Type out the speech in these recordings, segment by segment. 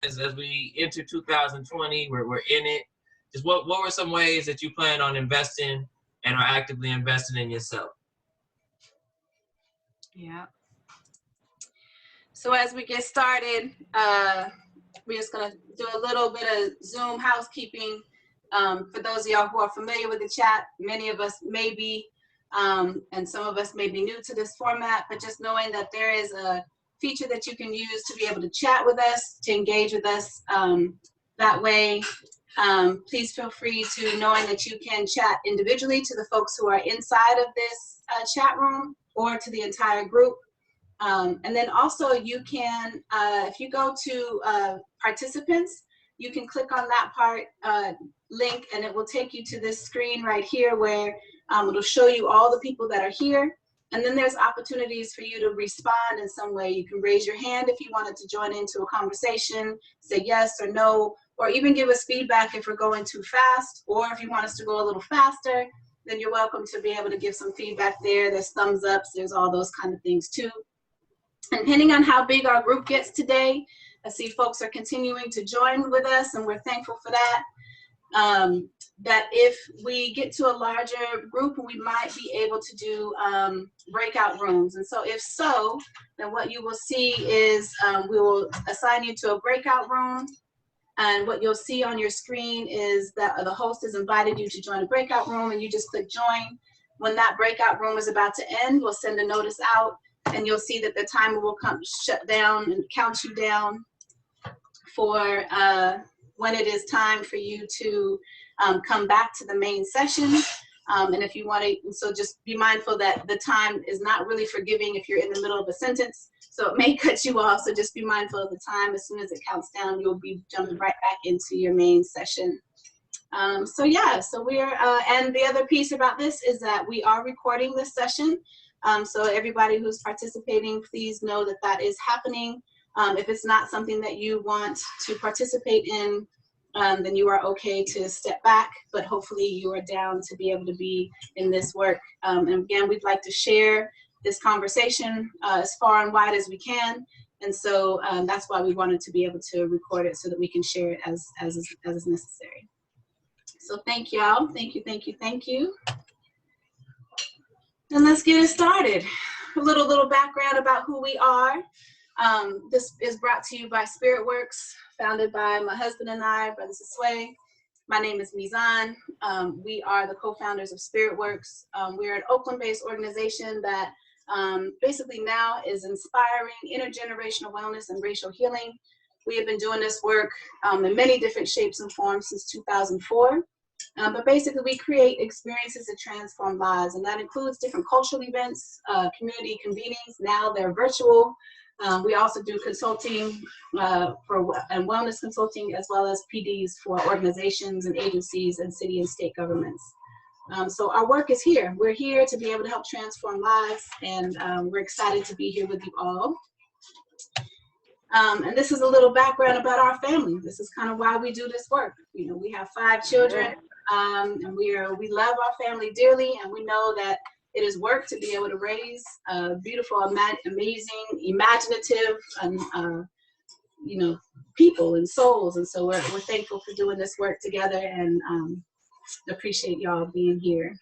as we enter 2020, we're in it. Just what were some ways that you plan on investing and are actively investing in yourself? Yeah. So as we get started, we're just going to do a little bit of Zoom housekeeping. For those of y'all who are familiar with the chat, many of us may be, and some of us may be new to this format, but just knowing that there is a feature that you can use to be able to chat with us, to engage with us that way. Please feel free to knowing that you can chat individually to the folks who are inside of this chat room or to the entire group. And then also you can, if you go to participants, you can click on that part link and it will take you to this screen right here where it'll show you all the people that are here. And then there's opportunities for you to respond in some way. You can raise your hand if you wanted to join into a conversation, say yes or no, or even give us feedback if we're going too fast, or if you want us to go a little faster, then you're welcome to be able to give some feedback there. There's thumbs ups, there's all those kind of things too. And depending on how big our group gets today, I see folks are continuing to join with us and we're thankful for that. That if we get to a larger group, we might be able to do breakout rooms. And so if so, then what you will see is we will assign you to a breakout room. And what you'll see on your screen is that the host has invited you to join a breakout room and you just click join. When that breakout room is about to end, we'll send a notice out and you'll see that the timer will shut down and count you down for when it is time for you to come back to the main session. And if you want to, so just be mindful that the time is not really forgiving if you're in the middle of a sentence. So it may cut you off. So just be mindful of the time. As soon as it counts down, you'll be jumping right back into your main session. So yeah, so we're, and the other piece about this is that we are recording this session. So everybody who's participating, please know that that is happening. If it's not something that you want to participate in, then you are okay to step back, but hopefully you are down to be able to be in this work. And again, we'd like to share this conversation as far and wide as we can. And so that's why we wanted to be able to record it so that we can share it as is necessary. So thank y'all. Thank you, thank you, thank you. And let's get it started. A little background about who we are. This is brought to you by Spearitwurx, founded by my husband and I, Brother Sisway. My name is Mizan. We are the co-founders of Spearitwurx. We're an Oakland-based organization that basically now is inspiring intergenerational wellness and racial healing. We have been doing this work in many different shapes and forms since 2004. But basically, we create experiences that transform lives, and that includes different cultural events, community convenings. Now they're virtual. We also do consulting and wellness consulting, as well as PDs for organizations and agencies and city and state governments. So our work is here. We're here to be able to help transform lives, and we're excited to be here with you all. And this is a little background about our family. This is kind of why we do this work. You know, we have 5 children, and we love our family dearly, and we know that it is work to be able to raise beautiful, amazing, imaginative, and you know, people and souls. And so we're thankful for doing this work together, and appreciate y'all being here.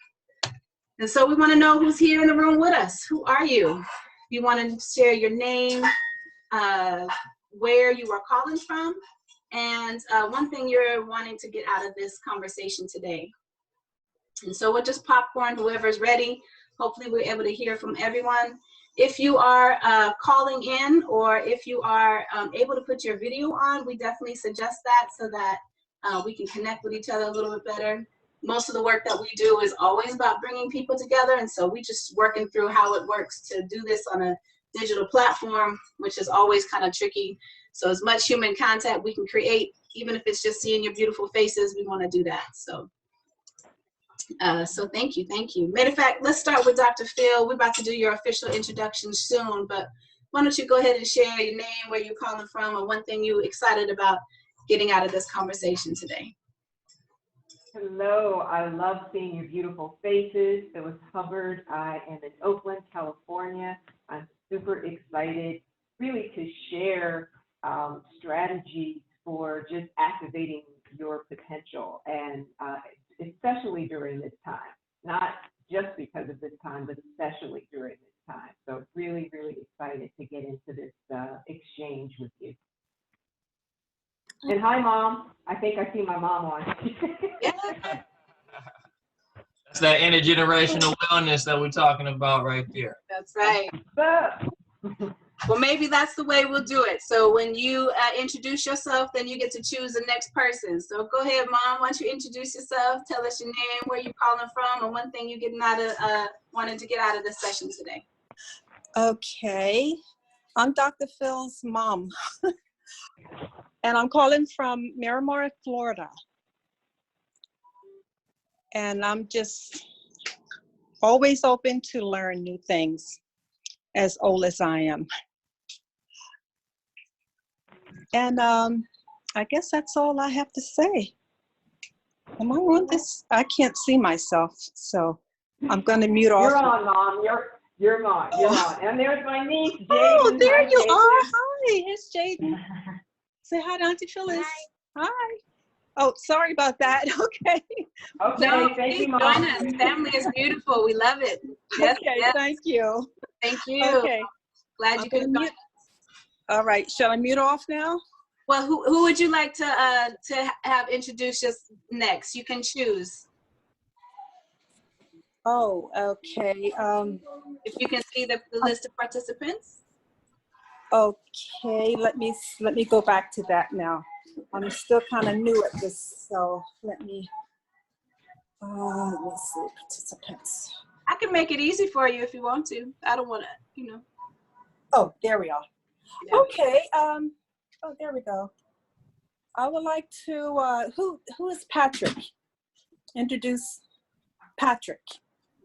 And so we want to know who's here in the room with us. Who are you? You want to share your name, where you are calling from, and one thing you're wanting to get out of this conversation today. And so we'll just popcorn whoever's ready. Hopefully we're able to hear from everyone. If you are calling in, or if you are able to put your video on, we definitely suggest that so that we can connect with each other a little bit better. Most of the work that we do is always about bringing people together, and so we just working through how it works to do this on a digital platform, which is always kind of tricky. So as much human contact we can create, even if it's just seeing your beautiful faces, we want to do that. So thank you, thank you. Matter of fact, let's start with Dr. Phil. We're about to do your official introduction soon, but why don't you go ahead and share your name, where you're calling from, and one thing you're excited about getting out of this conversation today. Hello, I love seeing your beautiful faces. It was Hubbard. I am in Oakland, California. I'm super excited really to share strategies for just activating your potential, and especially during this time. Not just because of this time, but especially during this time. So really, really excited to get into this exchange with you. And hi, Mom. I think I see my mom on. That's that intergenerational wellness that we're talking about right there. That's right. Well, maybe that's the way we'll do it. So when you introduce yourself, then you get to choose the next person. So go ahead, Mom. Why don't you introduce yourself? Tell us your name, where you're calling from, and one thing you wanted to get out of this session today. Okay, I'm Dr. Phil's mom, and I'm calling from Miramar, Florida. And I'm just always open to learn new things, as old as I am. And I guess that's all I have to say. Am I on this? I can't see myself, so I'm going to mute off. You're on, Mom. You're on. You're on. And there's my niece, Jaden. Oh, there Hi, you Jaden. are. Hi, it's Jaden. Say hi to Auntie Phyllis. Hi. Oh, sorry about that. Okay. Okay, No, thank you, please Mom. join us. Family is beautiful. We love it. Yes, Okay, yes. thank you. Thank you. Okay. Glad you could join us. All right, shall I mute off now? Well, who would you like to have introduce us next? You can choose. Oh, okay. If you can see the list of participants. Okay, let me go back to that now. I'm still kind of new at this, so let me see, participants. I can make it easy for you if you want to. I don't want to, Oh, there we are. Yeah. Okay, oh, there we go. I would like to, who is Patrick? Introduce Patrick.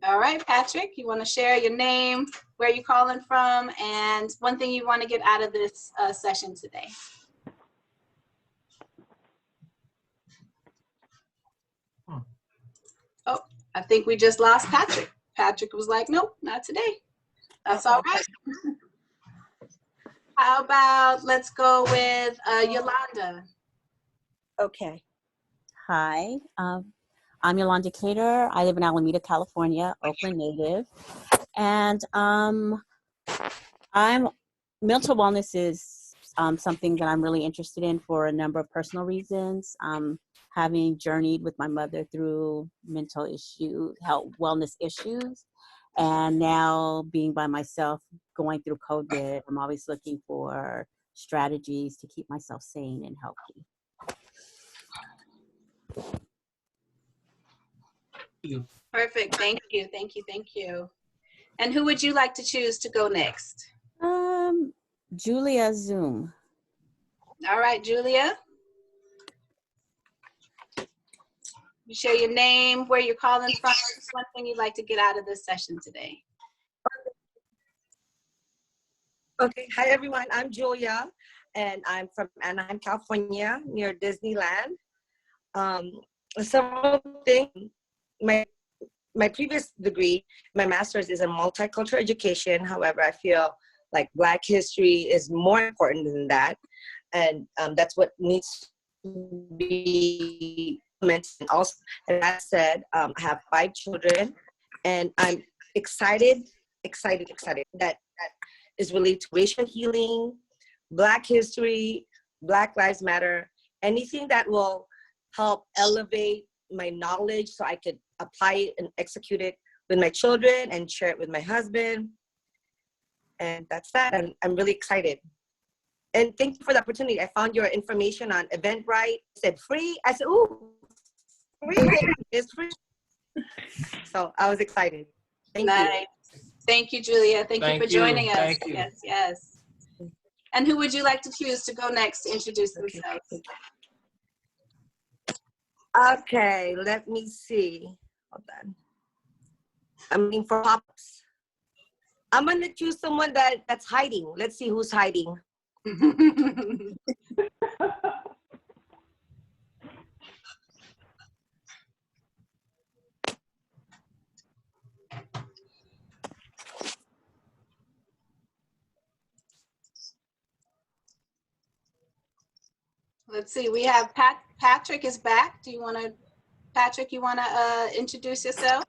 All right, Patrick, you want to share your name, where you're calling from, and one thing you want to get out of this session today. Oh, I think we just lost Patrick. Patrick was like, nope, not today. That's all right. How about, let's go with Yolanda. Okay. Hi, I'm Yolanda Cater. I live in Alameda, California, Oakland native. And mental wellness is something that I'm really interested in for a number of personal reasons. Having journeyed with my mother through mental issues, health, wellness issues, and now being by myself, going through COVID, I'm always looking for strategies to keep myself sane and healthy. Perfect. Thank you. Thank you. Thank you. And who would you like to choose to go next? Julia Zoom. All right, Julia. You share your name, where you're calling from, one thing you'd like to get out of this session today. Okay, hi everyone, I'm Julia, and I'm from Anaheim, California, near Disneyland. Several things, my previous degree, my master's is in multicultural education. However, I feel like Black history is more important than that. And that's what needs to be mentioned also. And that said, I have 5 children, and I'm excited that is related to racial healing, Black history, Black Lives Matter, anything that will help elevate my knowledge so I could apply it and execute it with my children and share it with my husband. And that's that. I'm really excited. And thank you for the opportunity. I found your information on Eventbrite. It said free. I said, ooh, free. It's free. So I was excited. Thank you. Thank you, Julia. Thank you for joining us. Thank you. Yes, yes. And who would you like to choose to go next to introduce themselves? Okay, let me see. Hold on. I'm looking for pops. I'm gonna choose someone that's hiding. Let's see who's hiding. Let's see, we have Patrick is back. Do you want to, Patrick, you want to introduce yourself?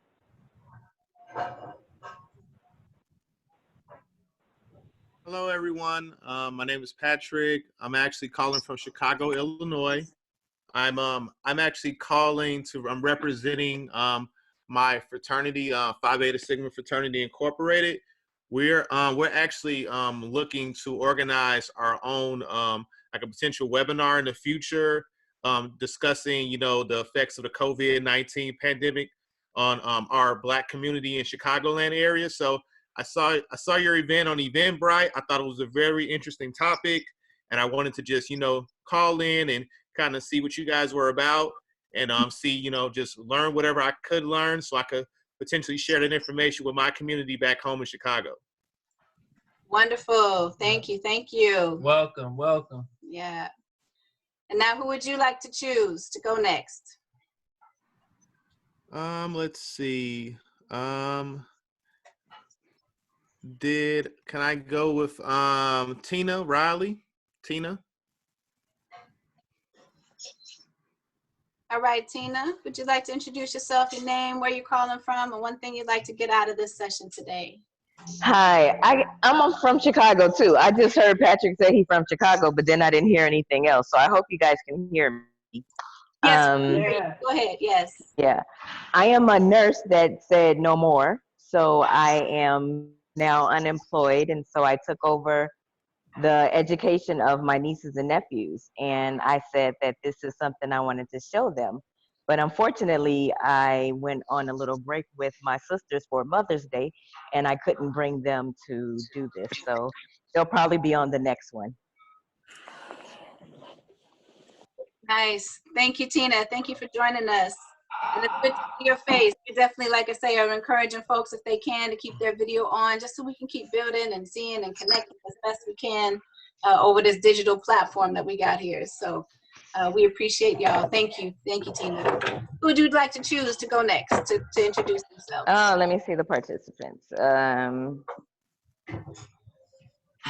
Hello, everyone. My name is Patrick. I'm actually calling from Chicago, Illinois. I'm actually I'm representing my fraternity, Phi Beta Sigma Fraternity Incorporated. We're actually looking to organize our own like a potential webinar in the future, discussing the effects of the COVID-19 pandemic on our Black community in Chicagoland area. So I saw your event on Eventbrite. I thought it was a very interesting topic, and I wanted to just call in and kind of see what you guys were about, and see just learn whatever I could learn, so I could potentially share that information with my community back home in Chicago. Wonderful. Thank you. Thank you. Welcome, welcome. Yeah. And now, who would you like to choose to go next? Let's see. Can I go with Tina Riley? Tina? All right, Tina, would you like to introduce yourself, your name, where you're calling from, and one thing you'd like to get out of this session today? Hi, I'm from Chicago too. I just heard Patrick say he's from Chicago, but then I didn't hear anything else. So I hope you guys can hear me. Yes, Yeah. go ahead, yes. Yeah, I am a nurse that said no more. So I am now unemployed. And so I took over the education of my nieces and nephews. And I said that this is something I wanted to show them. But unfortunately, I went on a little break with my sisters for Mother's Day, and I couldn't bring them to do this. So they'll probably be on the next one. Nice. Thank you, Tina. Thank you for joining us. And it's good to see your face. We definitely, like I say, are encouraging folks, if they can, to keep their video on, just so we can keep building and seeing and connecting as best we can over this digital platform that we got here. So we appreciate y'all. Thank you. Thank you, Tina. Who would you like to choose to go next to introduce themselves? Oh, let me see the participants.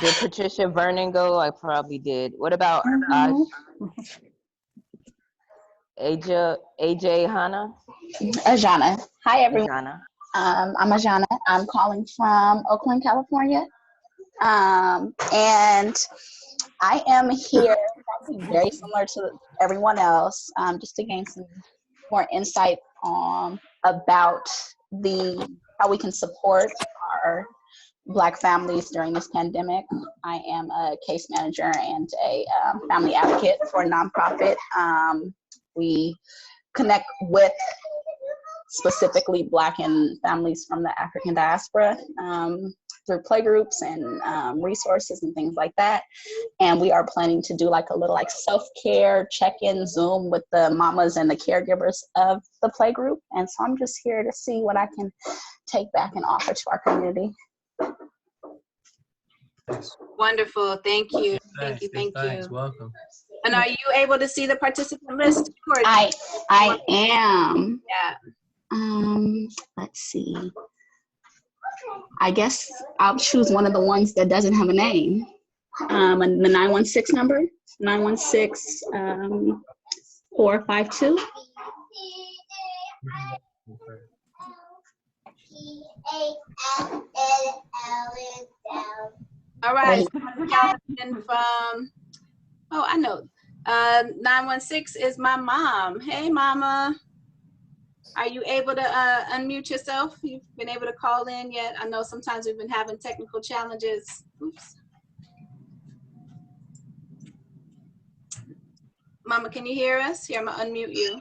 Did Patricia Vernon go? I probably did. What about AJ Hannah? Ajana. Hi, everyone. Ajana. I'm Ajana. I'm calling from Oakland, California. And I am here probably very similar to everyone else, just to gain some more insight about how we can support our Black families during this pandemic. I am a case manager and a family advocate for a nonprofit. We connect with specifically Black and families from the African diaspora through playgroups and resources and things like that. And we are planning to do like a little self-care check-in Zoom with the mamas and the caregivers of the playgroup. And so I'm just here to see what I can take back and offer to our community. Wonderful. Thank you. Thank you. Thank Thanks. you. Welcome. And are you able to see the participant list? I am. Yeah. Let's see. I guess I'll choose one of the ones that doesn't have a name. And the 916 number, 916 452. All right. From, oh, I know. 916 is my mom. Hey, mama. Are you able to unmute yourself? You've been able to call in yet? I know sometimes we've been having technical challenges. Oops. Mama, can you hear us? Here, I'm gonna unmute you.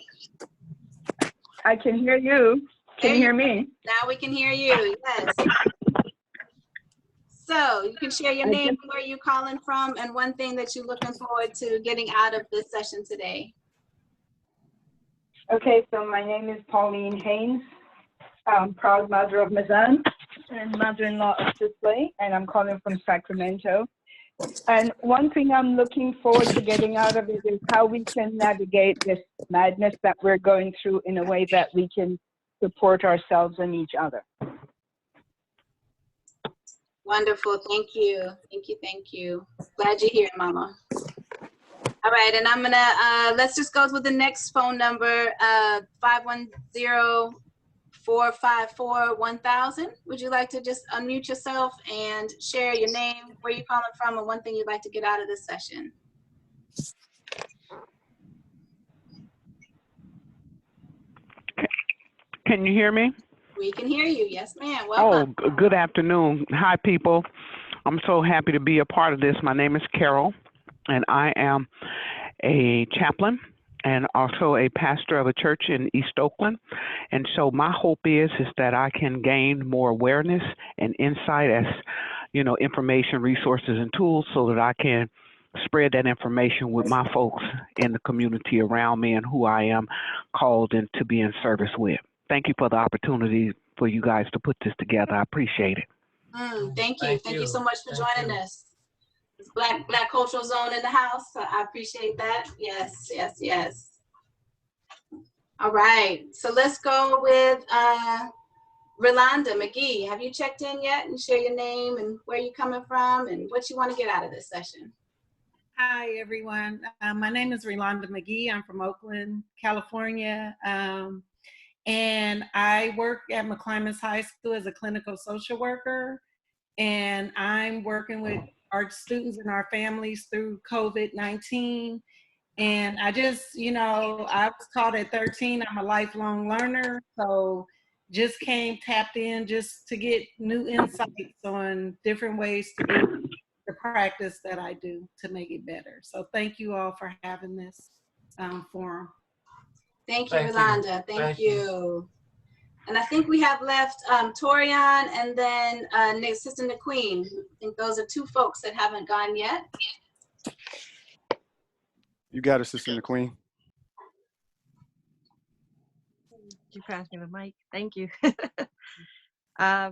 I can hear you. Can you hear me? Now we can hear you, yes. So you can share your name, where you're calling from, and one thing that you're looking forward to getting out of this session today. Okay, so my name is Pauline Haynes. I'm proud mother of Mazan and mother-in-law of Sisley, and I'm calling from Sacramento. And one thing I'm looking forward to getting out of it is how we can navigate this madness that we're going through in a way that we can support ourselves and each other. Wonderful, thank you. Thank you, thank you. Glad you're here, Mama. All right, and I'm gonna, let's just go with the next phone number, 510-454-1000. Would you like to just unmute yourself and share your name, where you're calling from, and one thing you'd like to get out of this session? Can you hear me? We can hear you. Yes, ma'am. Welcome. Oh, good afternoon. Hi, people. I'm so happy to be a part of this. My name is Carol, and I am a chaplain and also a pastor of a church in East Oakland. And so my hope is that I can gain more awareness and insight as, you know, information, resources, and tools so that I can spread that information with my folks in the community around me and who I am called in to be in service with. Thank you for the opportunity for you guys to put this together. I appreciate it. Thank you. Thank you so much for joining us. It's Black Cultural Zone in the house. So I appreciate that. Yes, yes, yes. All right. So let's go with Rolanda McGee. Have you checked in yet and share your name and where you're coming from and what you want to get out of this session? Hi, everyone. My name is Rolanda McGee. I'm from Oakland, California. And I work at McClymonds High School as a clinical social worker. And I'm working with our students and our families through COVID-19. And I just, you know, I was taught at 13, I'm a lifelong learner. So just tapped in just to get new insights on different ways to do the practice that I do to make it better. So thank you all for having this forum. Thank you, Rolanda. Thank you. And I think we have left Torian and then Sister Queen. I think those are two folks that haven't gone yet. You got it, Sister Queen. You passed me the mic. Thank you.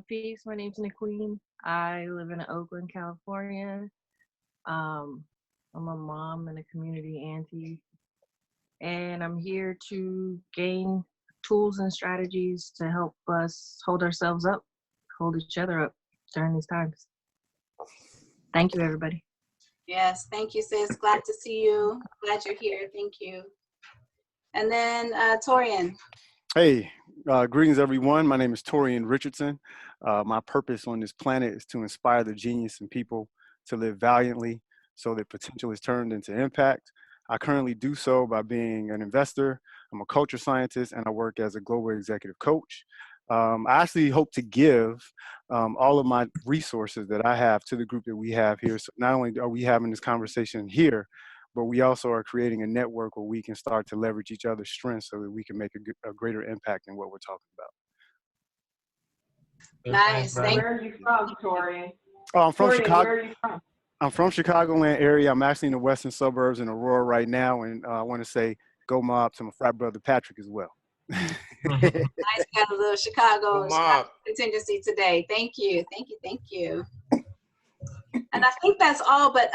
Peace. My name's Queen. I live in Oakland, California. I'm a mom and a community auntie, and I'm here to gain tools and strategies to help us hold ourselves up, hold each other up during these times. Thank you, everybody. Yes, thank you, sis. Glad to see you. Glad you're here. Thank you. And then Torian. Hey, greetings, everyone. My name is Torian Richardson. My purpose on this planet is to inspire the genius in people to live valiantly so that potential is turned into impact. I currently do so by being an investor. I'm a culture scientist, and I work as a global executive coach. I actually hope to give all of my resources that I have to the group that we have here. So not only are we having this conversation here, but we also are creating a network where we can start to leverage each other's strengths so that we can make a greater impact in what we're talking about. Nice. Where are you from, Torian? Oh, I'm from Torian, Chicago. where are you from? I'm from Chicagoland area. I'm actually in the western suburbs in Aurora right now, and I want to say go mob to my frat brother Patrick as well. Nice, got a little Chicago contingency today. Thank you, thank you, thank you. And I think that's all, but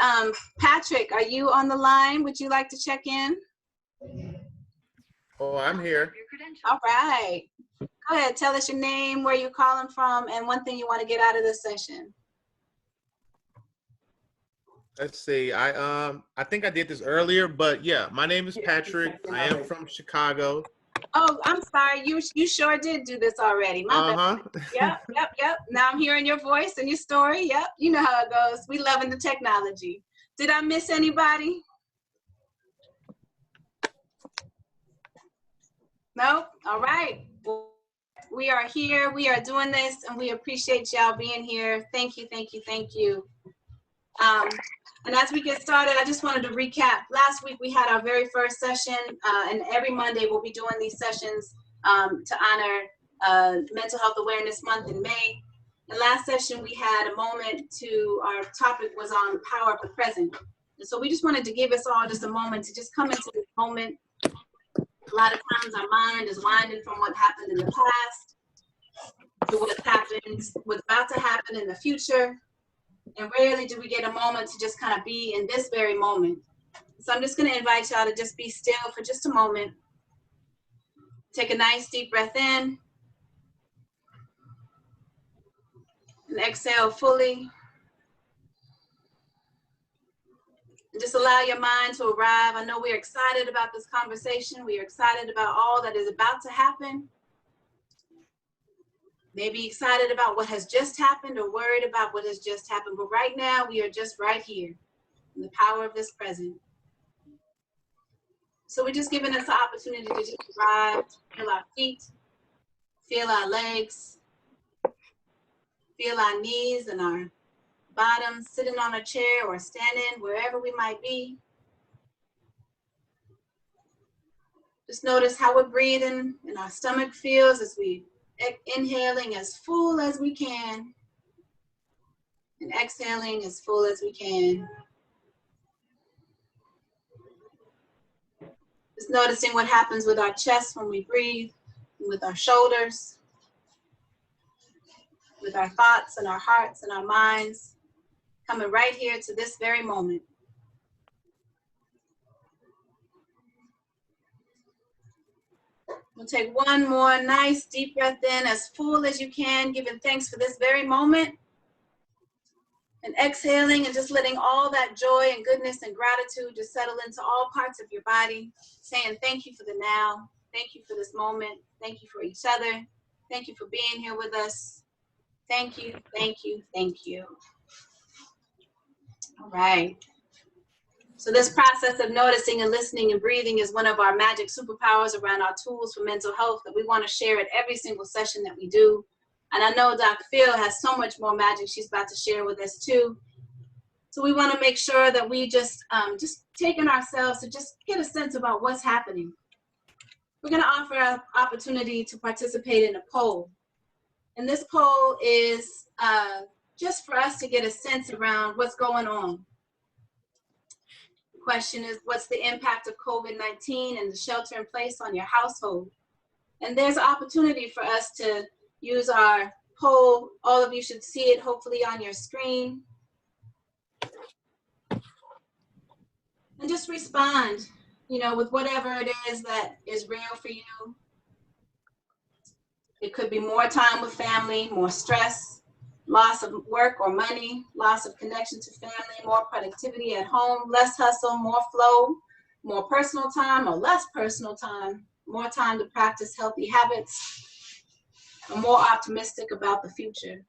Patrick, are you on the line? Would you like to check in? Oh, I'm here. All right. Go ahead, tell us your name, where you're calling from, and one thing you want to get out of this session. Let's see. I think I did this earlier, but yeah, my name is Patrick. I am from Chicago. Oh, I'm sorry. You sure did do this already. My bad. Yep. Now I'm hearing your voice and your story. Yep. You know how it goes. We loving the technology. Did I miss anybody? Nope. All right. We are here. We are doing this, and we appreciate y'all being here. Thank you, thank you, thank you. And as we get started, I just wanted to recap. Last week we had our very first session, and every Monday we'll be doing these sessions to honor Mental Health Awareness Month in May. The last session we had a moment our topic was on the power of the present. And so we just wanted to give us all just a moment to just come into this moment. A lot of times our mind is winding from what happened in the past to what's about to happen in the future. And rarely do we get a moment to just kind of be in this very moment. So I'm just going to invite y'all to just be still for just a moment. Take a nice deep breath in. And exhale fully. And just allow your mind to arrive. I know we're excited about this conversation. We are excited about all that is about to happen. Maybe excited about what has just happened or worried about what has just happened. But right now, we are just right here in the power of this present. So we're just giving us the opportunity to just arrive, feel our feet, feel our legs, feel our knees and our bottoms, sitting on a chair or standing, wherever we might be. Just notice how we're breathing and our stomach feels as we inhaling as full as we can and exhaling as full as we can. Just noticing what happens with our chest when we breathe, with our shoulders, with our thoughts and our hearts and our minds, coming right here to this very moment. We'll take one more nice deep breath in, as full as you can, giving thanks for this very moment. And exhaling and just letting all that joy and goodness and gratitude just settle into all parts of your body, saying thank you for the now, thank you for this moment, thank you for each other, thank you for being here with us. Thank you, thank you, thank you. All right. So this process of noticing and listening and breathing is one of our magic superpowers around our tools for mental health that we want to share at every single session that we do. And I know Dr. Phil has so much more magic she's about to share with us too. So we want to make sure that we just taking ourselves to just get a sense about what's happening. We're going to offer an opportunity to participate in a poll. And this poll is just for us to get a sense around what's going on. The question is, what's the impact of COVID-19 and the shelter in place on your household? And there's an opportunity for us to use our poll. All of you should see it hopefully on your screen. And just respond, with whatever it is that is real for you. It could be more time with family, more stress, loss of work or money, loss of connection to family, more productivity at home, less hustle, more flow, more personal time or less personal time, more time to practice healthy habits, or more optimistic about the future.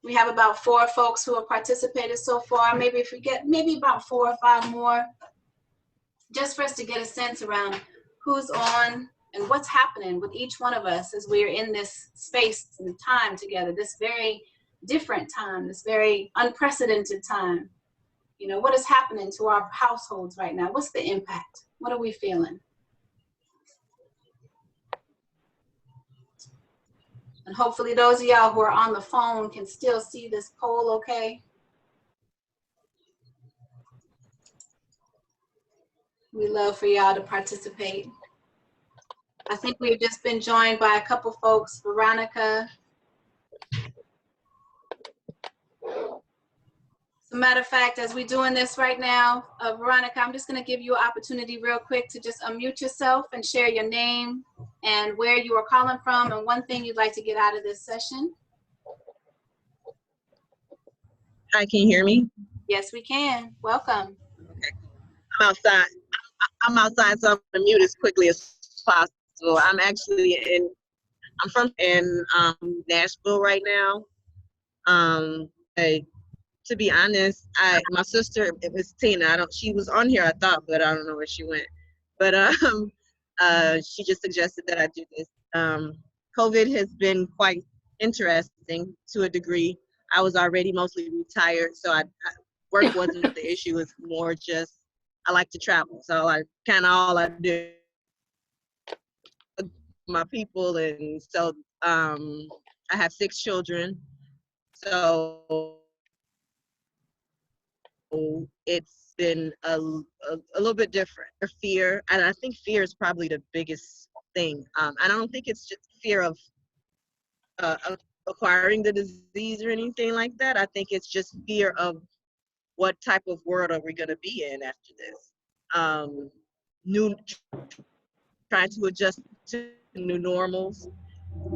We have about 4 folks who have participated so far. Maybe if we get maybe about 4 or 5 more, just for us to get a sense around who's on and what's happening with each one of us as we're in this space and time together, this very different time, this very unprecedented time. What is happening to our households right now? What's the impact? What are we feeling? And hopefully those of y'all who are on the phone can still see this poll okay. We love for y'all to participate. I think we've just been joined by a couple folks, Veronica. As a matter of fact, as we're doing this right now, Veronica, I'm just going to give you an opportunity real quick to just unmute yourself and share your name and where you are calling from and one thing you'd like to get out of this session. Hi, can you hear me? Yes, we can. Welcome. Okay. I'm outside, so I'm going to mute as quickly as possible. I'm actually from Nashville right now. To be honest, my sister, it was Tina. She was on here, I thought, but I don't know where she went. But she just suggested that I do this. COVID has been quite interesting to a degree. I was already mostly retired, so work wasn't the issue. It's more just I like to travel, so all I do my people, and so I have 6 children, so it's been a little bit different. Fear, and I think fear is probably the biggest thing. I don't think it's just fear of acquiring the disease or anything like that. I think it's just fear of what type of world are we going to be in after this. Trying to adjust to new normals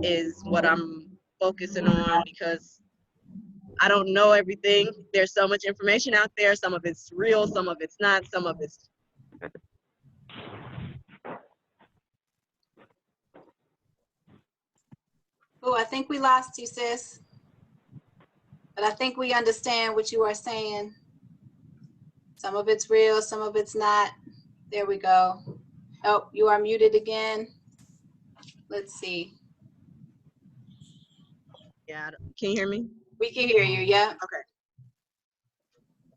is what I'm focusing on, because I don't know everything. There's so much information out there. Some of it's real, some of it's not, some of it's. Oh, I think we lost you, sis. But I think we understand what you are saying. Some of it's real, some of it's not. There we go. Oh, you are muted again. Let's see. Yeah, can you hear me? We can hear you, yeah. Okay.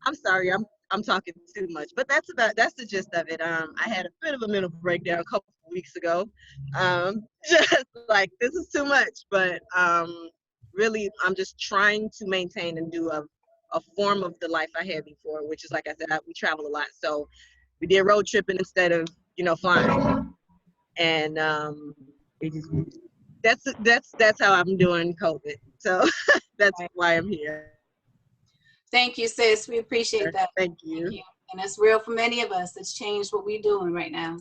I'm sorry, I'm talking too much, but that's the gist of it. I had a bit of a mental breakdown a couple of weeks ago. Just like, this is too much, but really, I'm just trying to maintain and do a form of the life I had before, which is, like I said, we travel a lot. So we did road tripping instead of, flying. And that's how I'm doing COVID. So that's why I'm here. Thank you, sis. We appreciate that. Thank you. And it's real for many of us. It's changed what we're doing right now.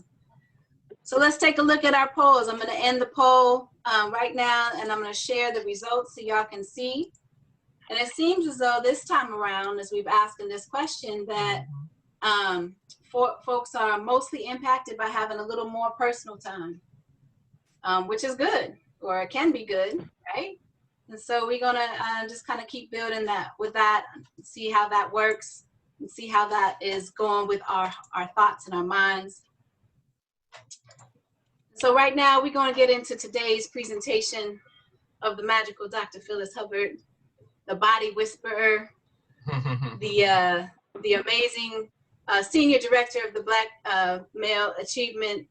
So let's take a look at our polls. I'm going to end the poll right now, and I'm going to share the results so y'all can see. And it seems as though this time around, as we've asked in this question, that folks are mostly impacted by having a little more personal time, which is good, or it can be good, right? And so we're gonna just kind of keep building with that, see how that works, and see how that is going with our thoughts and our minds. So right now we're gonna get into today's presentation of the magical Dr. Phyllis Hubbard, the body whisperer, the amazing senior director of the Black Male Achievement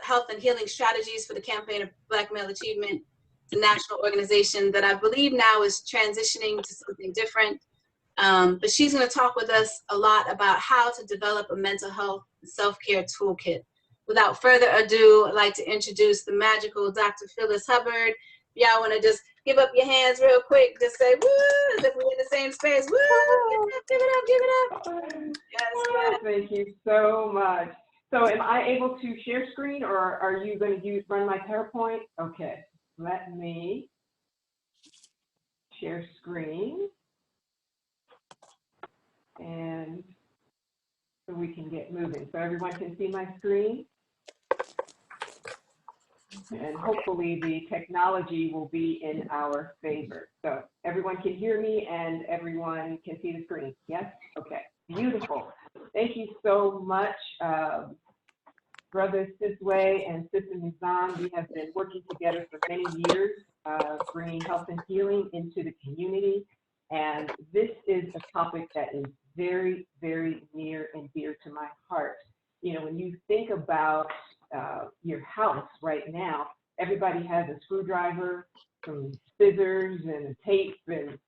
Health and Healing Strategies for the Campaign of Black Male Achievement. It's a national organization that I believe now is transitioning to something different. But she's going to talk with us a lot about how to develop a mental health self-care toolkit. Without further ado, I'd like to introduce the magical Dr. Phyllis Hubbard. Y'all want to just give up your hands real quick, just say woo, as if we're in the same space. Woo, give it up, give it up. Yes. Thank you so much. So am I able to share screen, or are you going to run my PowerPoint? Okay, let me share screen, and so we can get moving. So everyone can see my screen. And hopefully the technology will be in our favor. So everyone can hear me and everyone can see the screen. Yes? Okay, beautiful. Thank you so much, Brother Sizwe and Sister Mizan. We have been working together for many years, bringing health and healing into the community. And this is a topic that is very, very near and dear to my heart. You know, when you think about your house right now, everybody has a screwdriver, some scissors and tape, and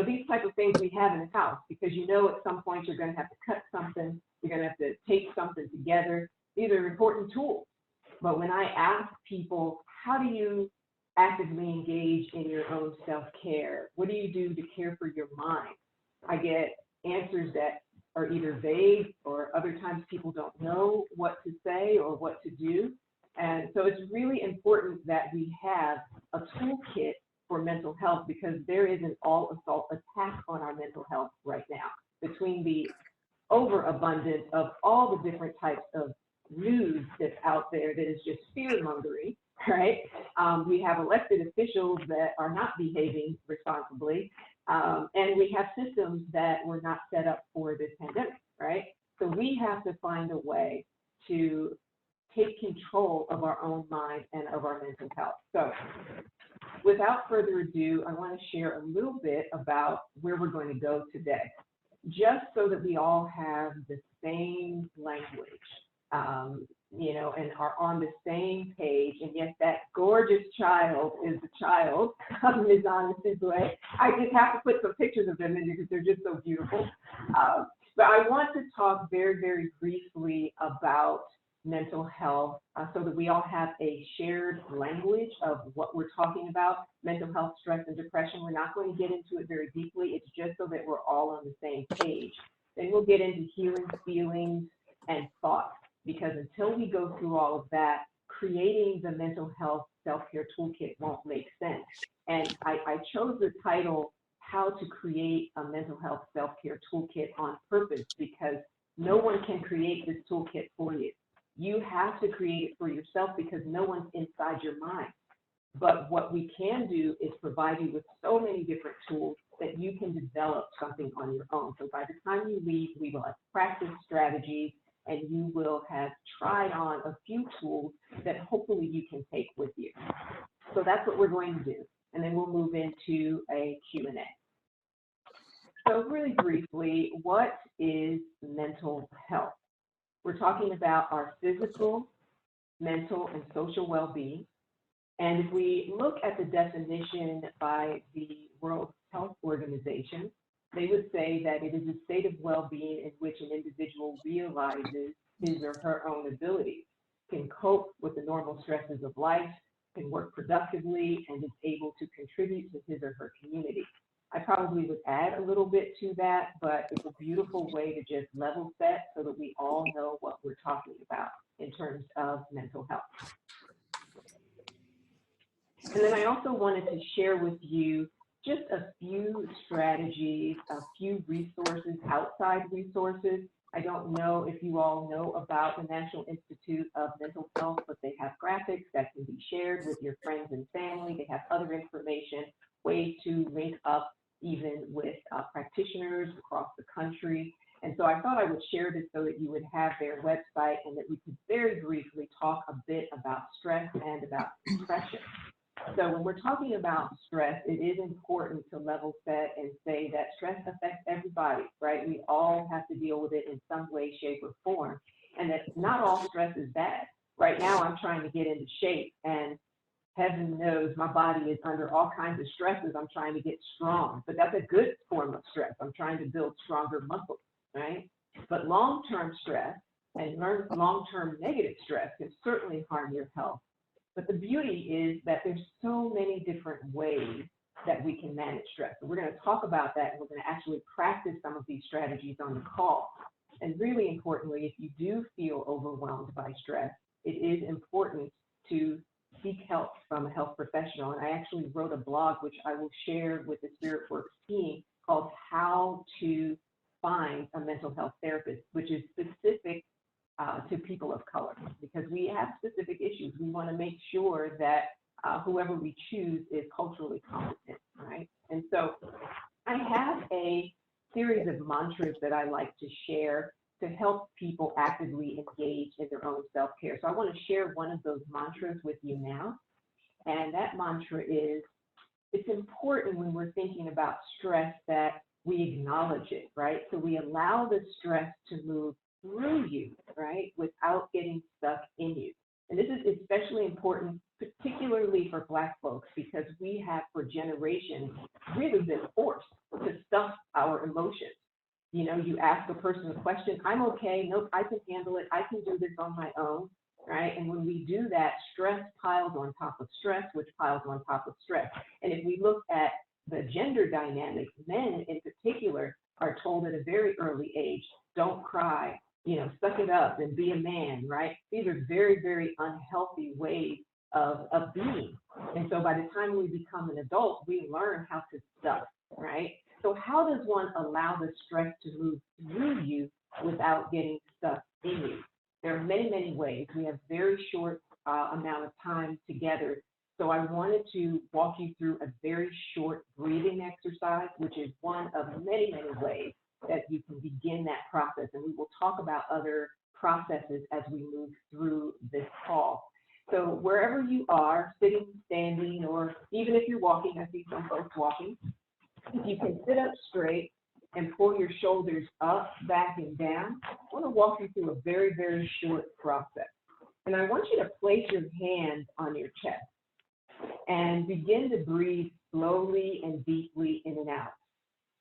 these type of things we have in the house, because at some point you're going to have to cut something, you're going to have to tape something together. These are important tools. But when I ask people, how do you actively engage in your own self-care? What do you do to care for your mind? I get answers that are either vague, or other times people don't know what to say or what to do. And so it's really important that we have a toolkit for mental health, because there is an all-assault attack on our mental health right now, between the overabundance of all the different types of news that's out there that is just fear-mongering, right? We have elected officials that are not behaving responsibly, and we have systems that were not set up for this pandemic, right? So we have to find a way to take control of our own mind and of our mental health. So without further ado, I want to share a little bit about where we're going to go today, just so that we all have the same language, and are on the same page. And yes, that gorgeous child is the child of Mizan Sizwe. I just have to put some pictures of them in because they're just so beautiful. But I want to talk very, very briefly about mental health, so that we all have a shared language of what we're talking about. Mental health, stress, and depression. We're not going to get into it very deeply. It's just so that we're all on the same page. Then we'll get into healing feelings and thoughts, because until we go through all of that, creating the mental health self-care toolkit won't make sense. And I chose the title, how to create a mental health self-care toolkit on purpose, because no one can create this toolkit for you. You have to create it for yourself because no one's inside your mind. But what we can do is provide you with so many different tools that you can develop something on your own. So by the time you leave, we will have practiced strategies and you will have tried on a few tools that hopefully you can take with you. So that's what we're going to do. And then we'll move into a Q&A. So really briefly, what is mental health? We're talking about our physical, mental, and social well-being. And if we look at the definition by the World Health Organization, they would say that it is a state of well-being in which an individual realizes his or her own abilities, can cope with the normal stresses of life, can work productively, and is able to contribute to his or her community. I probably would add a little bit to that, but it's a beautiful way to just level set so that we all know what we're talking about in terms of mental health. And then I also wanted to share with you just a few strategies, a few resources, outside resources. I don't know if you all know about the National Institute of Mental Health, but they have graphics that can be shared with your friends and family. They have other information, ways to link up even with practitioners across the country. And so I thought I would share this so that you would have their website and that we could very briefly talk a bit about stress and about depression. So when we're talking about stress, it is important to level set and say that stress affects everybody, right? We all have to deal with it in some way, shape, or form, and that not all stress is bad. Right now, I'm trying to get into shape, and heaven knows my body is under all kinds of stresses. I'm trying to get strong, but that's a good form of stress. I'm trying to build stronger muscles, right? But long-term stress and long-term negative stress can certainly harm your health. But the beauty is that there's so many different ways that we can manage stress. So we're going to talk about that, and we're going to actually practice some of these strategies on the call. And really importantly, if you do feel overwhelmed by stress, it is important to seek help from a health professional. And I actually wrote a blog, which I will share with the Spearitwurx team, called How to Find a Mental Health Therapist, which is specific to people of color, because we have specific issues. We want to make sure that whoever we choose is culturally competent, right? And so I have a series of mantras that I like to share to help people actively engage in their own self-care. So I want to share one of those mantras with you now. And that mantra is, it's important when we're thinking about stress that we acknowledge it, right? So we allow the stress to move through you, right, without getting stuck in you. And this is especially important, particularly for Black folks, because we have for generations really been forced to stuff our emotions. You know, you ask a person a question, I'm okay, nope, I can handle it, I can do this on my own, right? And when we do that, stress piles on top of stress, which piles on top of stress. And if we look at the gender dynamics, men in particular are told at a very early age, don't cry, you know, suck it up and be a man, right? These are very, very unhealthy ways of being. And so by the time we become an adult, we learn how to stuff, right? So how does one allow the stress to move through you without getting stuck in you? There are many, many ways. We have very short amount of time together. So I wanted to walk you through a very short breathing exercise, which is one of many, many ways that you can begin that process. And we will talk about other processes as we move through this call. So wherever you are, sitting, standing, or even if you're walking, I see some folks walking, if you can sit up straight and pull your shoulders up, back, and down, I want to walk you through a very, very short process. And I want you to place your hands on your chest and begin to breathe slowly and deeply in and out.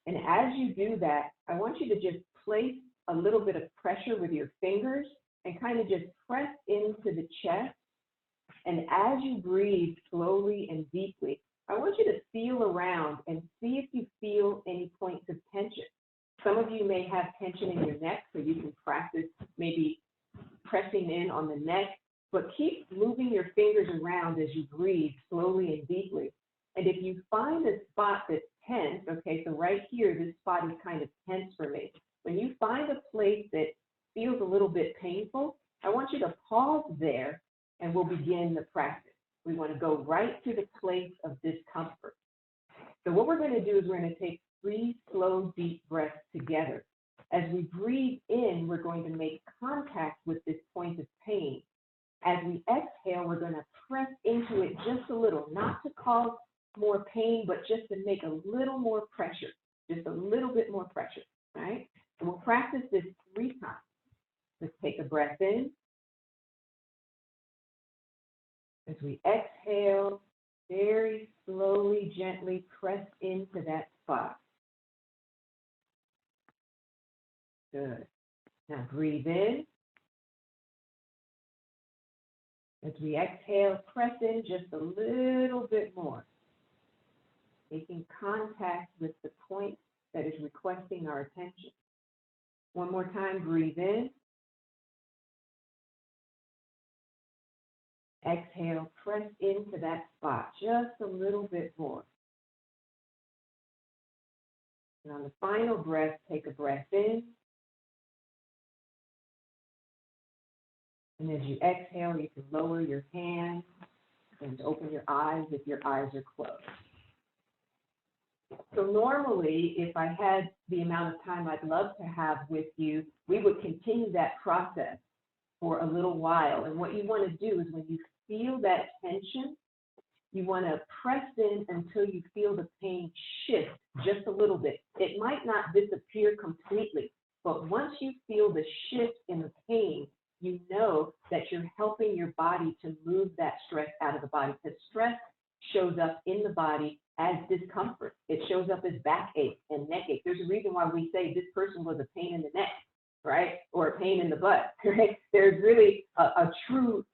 And as you do that, I want you to just place a little bit of pressure with your fingers and kind of just press into the chest. And as you breathe slowly and deeply, I want you to feel around and see if you feel any points of tension. Some of you may have tension in your neck, so you can practice maybe pressing in on the neck, but keep moving your fingers around as you breathe slowly and deeply. And if you find a spot that's tense, okay, so right here, this spot is kind of tense for me. When you find a place that feels a little bit painful, I want you to pause there and we'll begin the practice. We want to go right to the place of discomfort. So what we're going to do is we're going to take 3 slow, deep breaths together. As we breathe in, we're going to make contact with this point of pain. As we exhale, we're going to press into it just a little, not to cause more pain, but just to make a little more pressure, just a little bit more pressure, right? And we'll practice this 3 times. Let's take a breath in. As we exhale, very slowly, gently press into that spot. Good. Now breathe in. As we exhale, press in just a little bit more, making contact with the point that is requesting our attention. One more time, breathe in. Exhale, press into that spot just a little bit more. And on the final breath, take a breath in. And as you exhale, you can lower your hands and open your eyes if your eyes are closed. So normally, if I had the amount of time I'd love to have with you, we would continue that process for a little while. And what you want to do is when you feel that tension, you want to press in until you feel the pain shift just a little bit. It might not disappear completely, but once you feel the shift in the pain, you know that you're helping your body to move that stress out of the body. Because stress shows up in the body as discomfort. It shows up as backache and neck ache. There's a reason why we say this person was a pain in the neck, right? Or a pain in the butt, right? There's really a true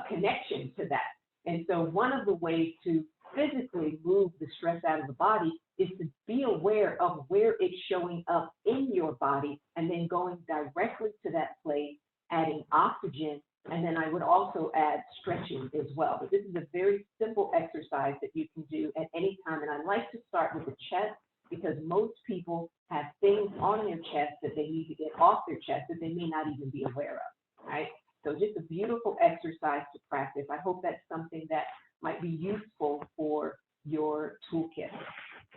connection to that. And so one of the ways to physically move the stress out of the body is to be aware of where it's showing up in your body and then going directly to that place, adding oxygen, and then I would also add stretching as well. But this is a very simple exercise that you can do at any time. And I like to start with the chest because most people have things on their chest that they need to get off their chest that they may not even be aware of, right? So just a beautiful exercise to practice. I hope that's something that might be useful for your toolkit.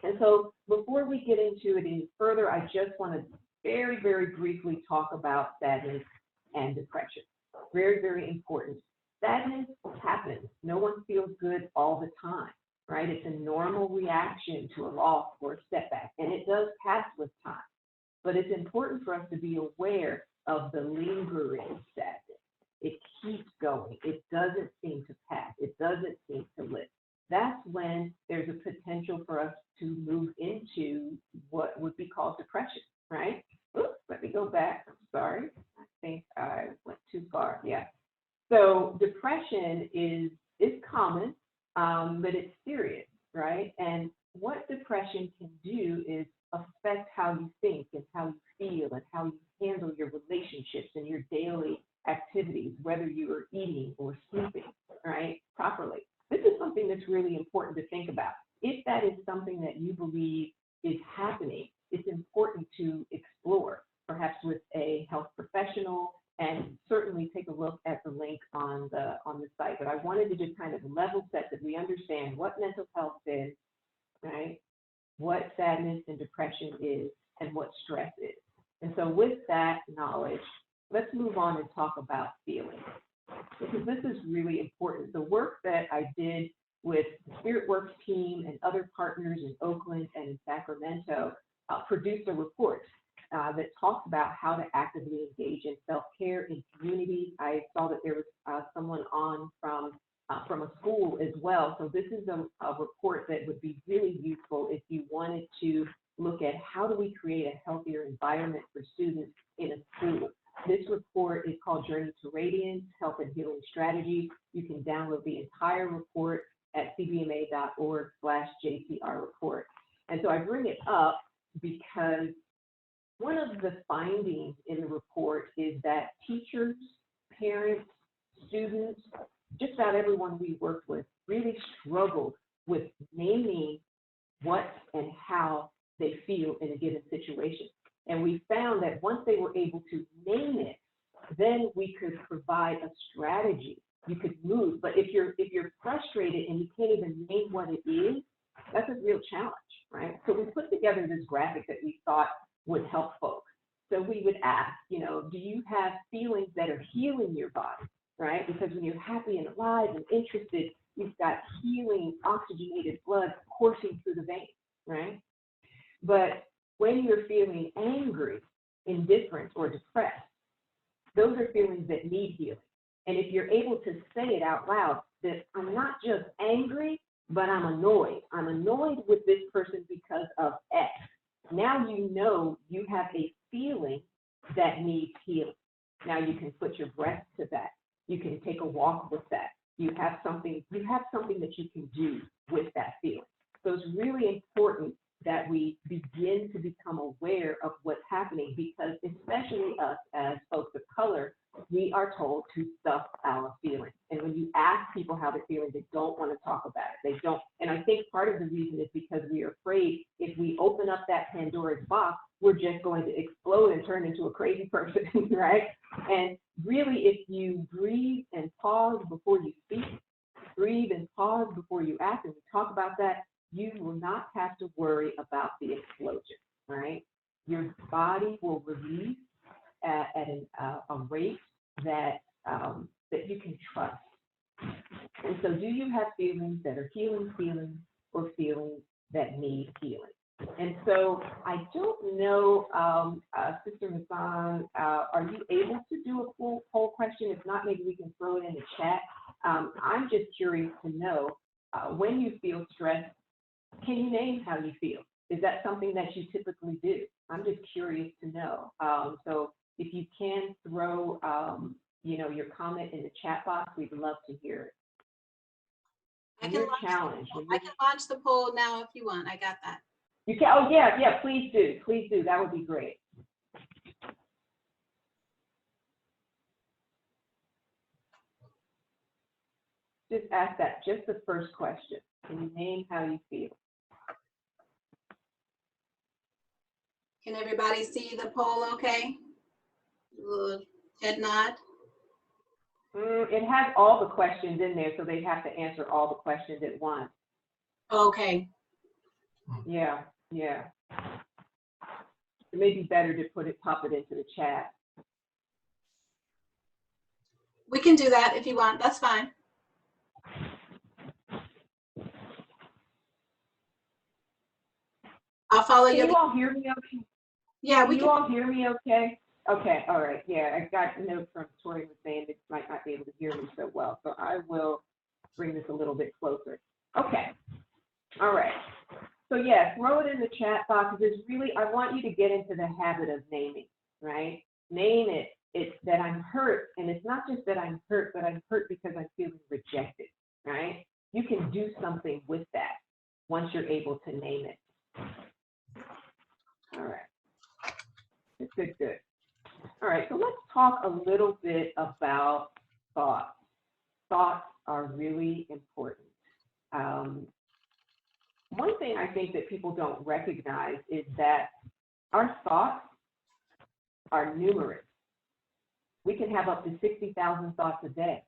And so before we get into it any further, I just want to very, very briefly talk about sadness and depression. Very, very important. Sadness happens. No one feels good all the time, right? It's a normal reaction to a loss or a setback, and it does pass with time. But it's important for us to be aware of the lingering sadness. It keeps going. It doesn't seem to pass. It doesn't seem to lift. That's when there's a potential for us to move into what would be called depression, right? Oops, let me go back. I'm sorry. I think I went too far. Yeah. So depression is common, but it's serious, right? And what depression can do is affect how you think and how you feel and how you handle your relationships and your daily activities, whether you are eating or sleeping, right, properly. This is something that's really important to think about. If that is something that you believe is happening, it's important to explore, perhaps with a health professional, and certainly take a look at the link on the site. But I wanted to just kind of level set that we understand what mental health is, right? What sadness and depression is, and what stress is. And so with that knowledge, let's move on and talk about feelings, because this is really important. The work that I did with the Spearitwurx team and other partners in Oakland and in Sacramento produced a report that talks about how to actively engage in self-care in communities. I saw that there was someone on from a school as well. So this is a report that would be really useful if you wanted to look at how do we create a healthier environment for students in a school. This report is called Journey to Radiance, Health and Healing Strategies. You can download the entire report at cbma.org/JCR report. And so I bring it up because one of the findings in the report is that teachers, parents, students, just about everyone we worked with really struggled with naming what and how they feel in a given situation. And we found that once they were able to name it, then we could provide a strategy. You could move, but if you're frustrated and you can't even name what it is, that's a real challenge, right? So we put together this graphic that we thought would help folks. So we would ask, do you have feelings that are healing your body, right? Because when you're happy and alive and interested, you've got healing, oxygenated blood coursing through the veins, right? But when you're feeling angry, indifferent, or depressed, those are feelings that need healing. And if you're able to say it out loud, that I'm not just angry, but I'm annoyed. I'm annoyed with this person because of X. Now you know you have a feeling that needs healing. Now you can put your breath to that. You can take a walk with that. You have something that you can do with that feeling. So it's really important that we begin to become aware of what's happening, because especially us as folks of color, we are told to stuff our feelings. And when you ask people how they're feeling, they don't want to talk about it. They don't. And I think part of the reason is because we are afraid if we open up that Pandora's box, we're just going to explode and turn into a crazy person, right? And really, if you breathe and pause before you speak, breathe and pause before you act, and we talk about that, you will not have to worry about the explosion, right? Your body will release at a rate that you can trust. And so, do you have feelings that are healing feelings or feelings that need healing? And so, I don't know, Sister Masan, are you able to do a full poll question? If not, maybe we can throw it in the chat. I'm just curious to know, when you feel stressed, can you name how you feel? Is that something that you typically do? I'm just curious to know. So if you can throw, your comment in the chat box, we'd love to hear it. I can launch the poll now if you want. I got that. You can. Oh yeah, please do. Please do. That would be great. Just ask that. Just the first question. Can you name how you feel? Can everybody see the poll okay? Little head nod. It has all the questions in there, so they have to answer all the questions at once. Okay. Yeah. It may be better to pop it into the chat. We can do that if you want. That's fine. I'll follow you. Can you all hear me okay? Yeah, Can you all hear me okay? Okay, all right. Yeah, I got a note from Tori was saying it might not be able to hear me so well, so I will bring this a little bit closer. Okay, all right. So yeah, throw it in the chat box. There's really, I want you to get into the habit of naming, right? Name it. It's that I'm hurt, and it's not just that I'm hurt, but I'm hurt because I'm feeling rejected, right? You can do something with that once you're able to name it. All right. Good. All right, so let's talk a little bit about thoughts. Thoughts are really important. One thing I think that people don't recognize is that our thoughts are numerous. We can have up to 60,000 thoughts a day.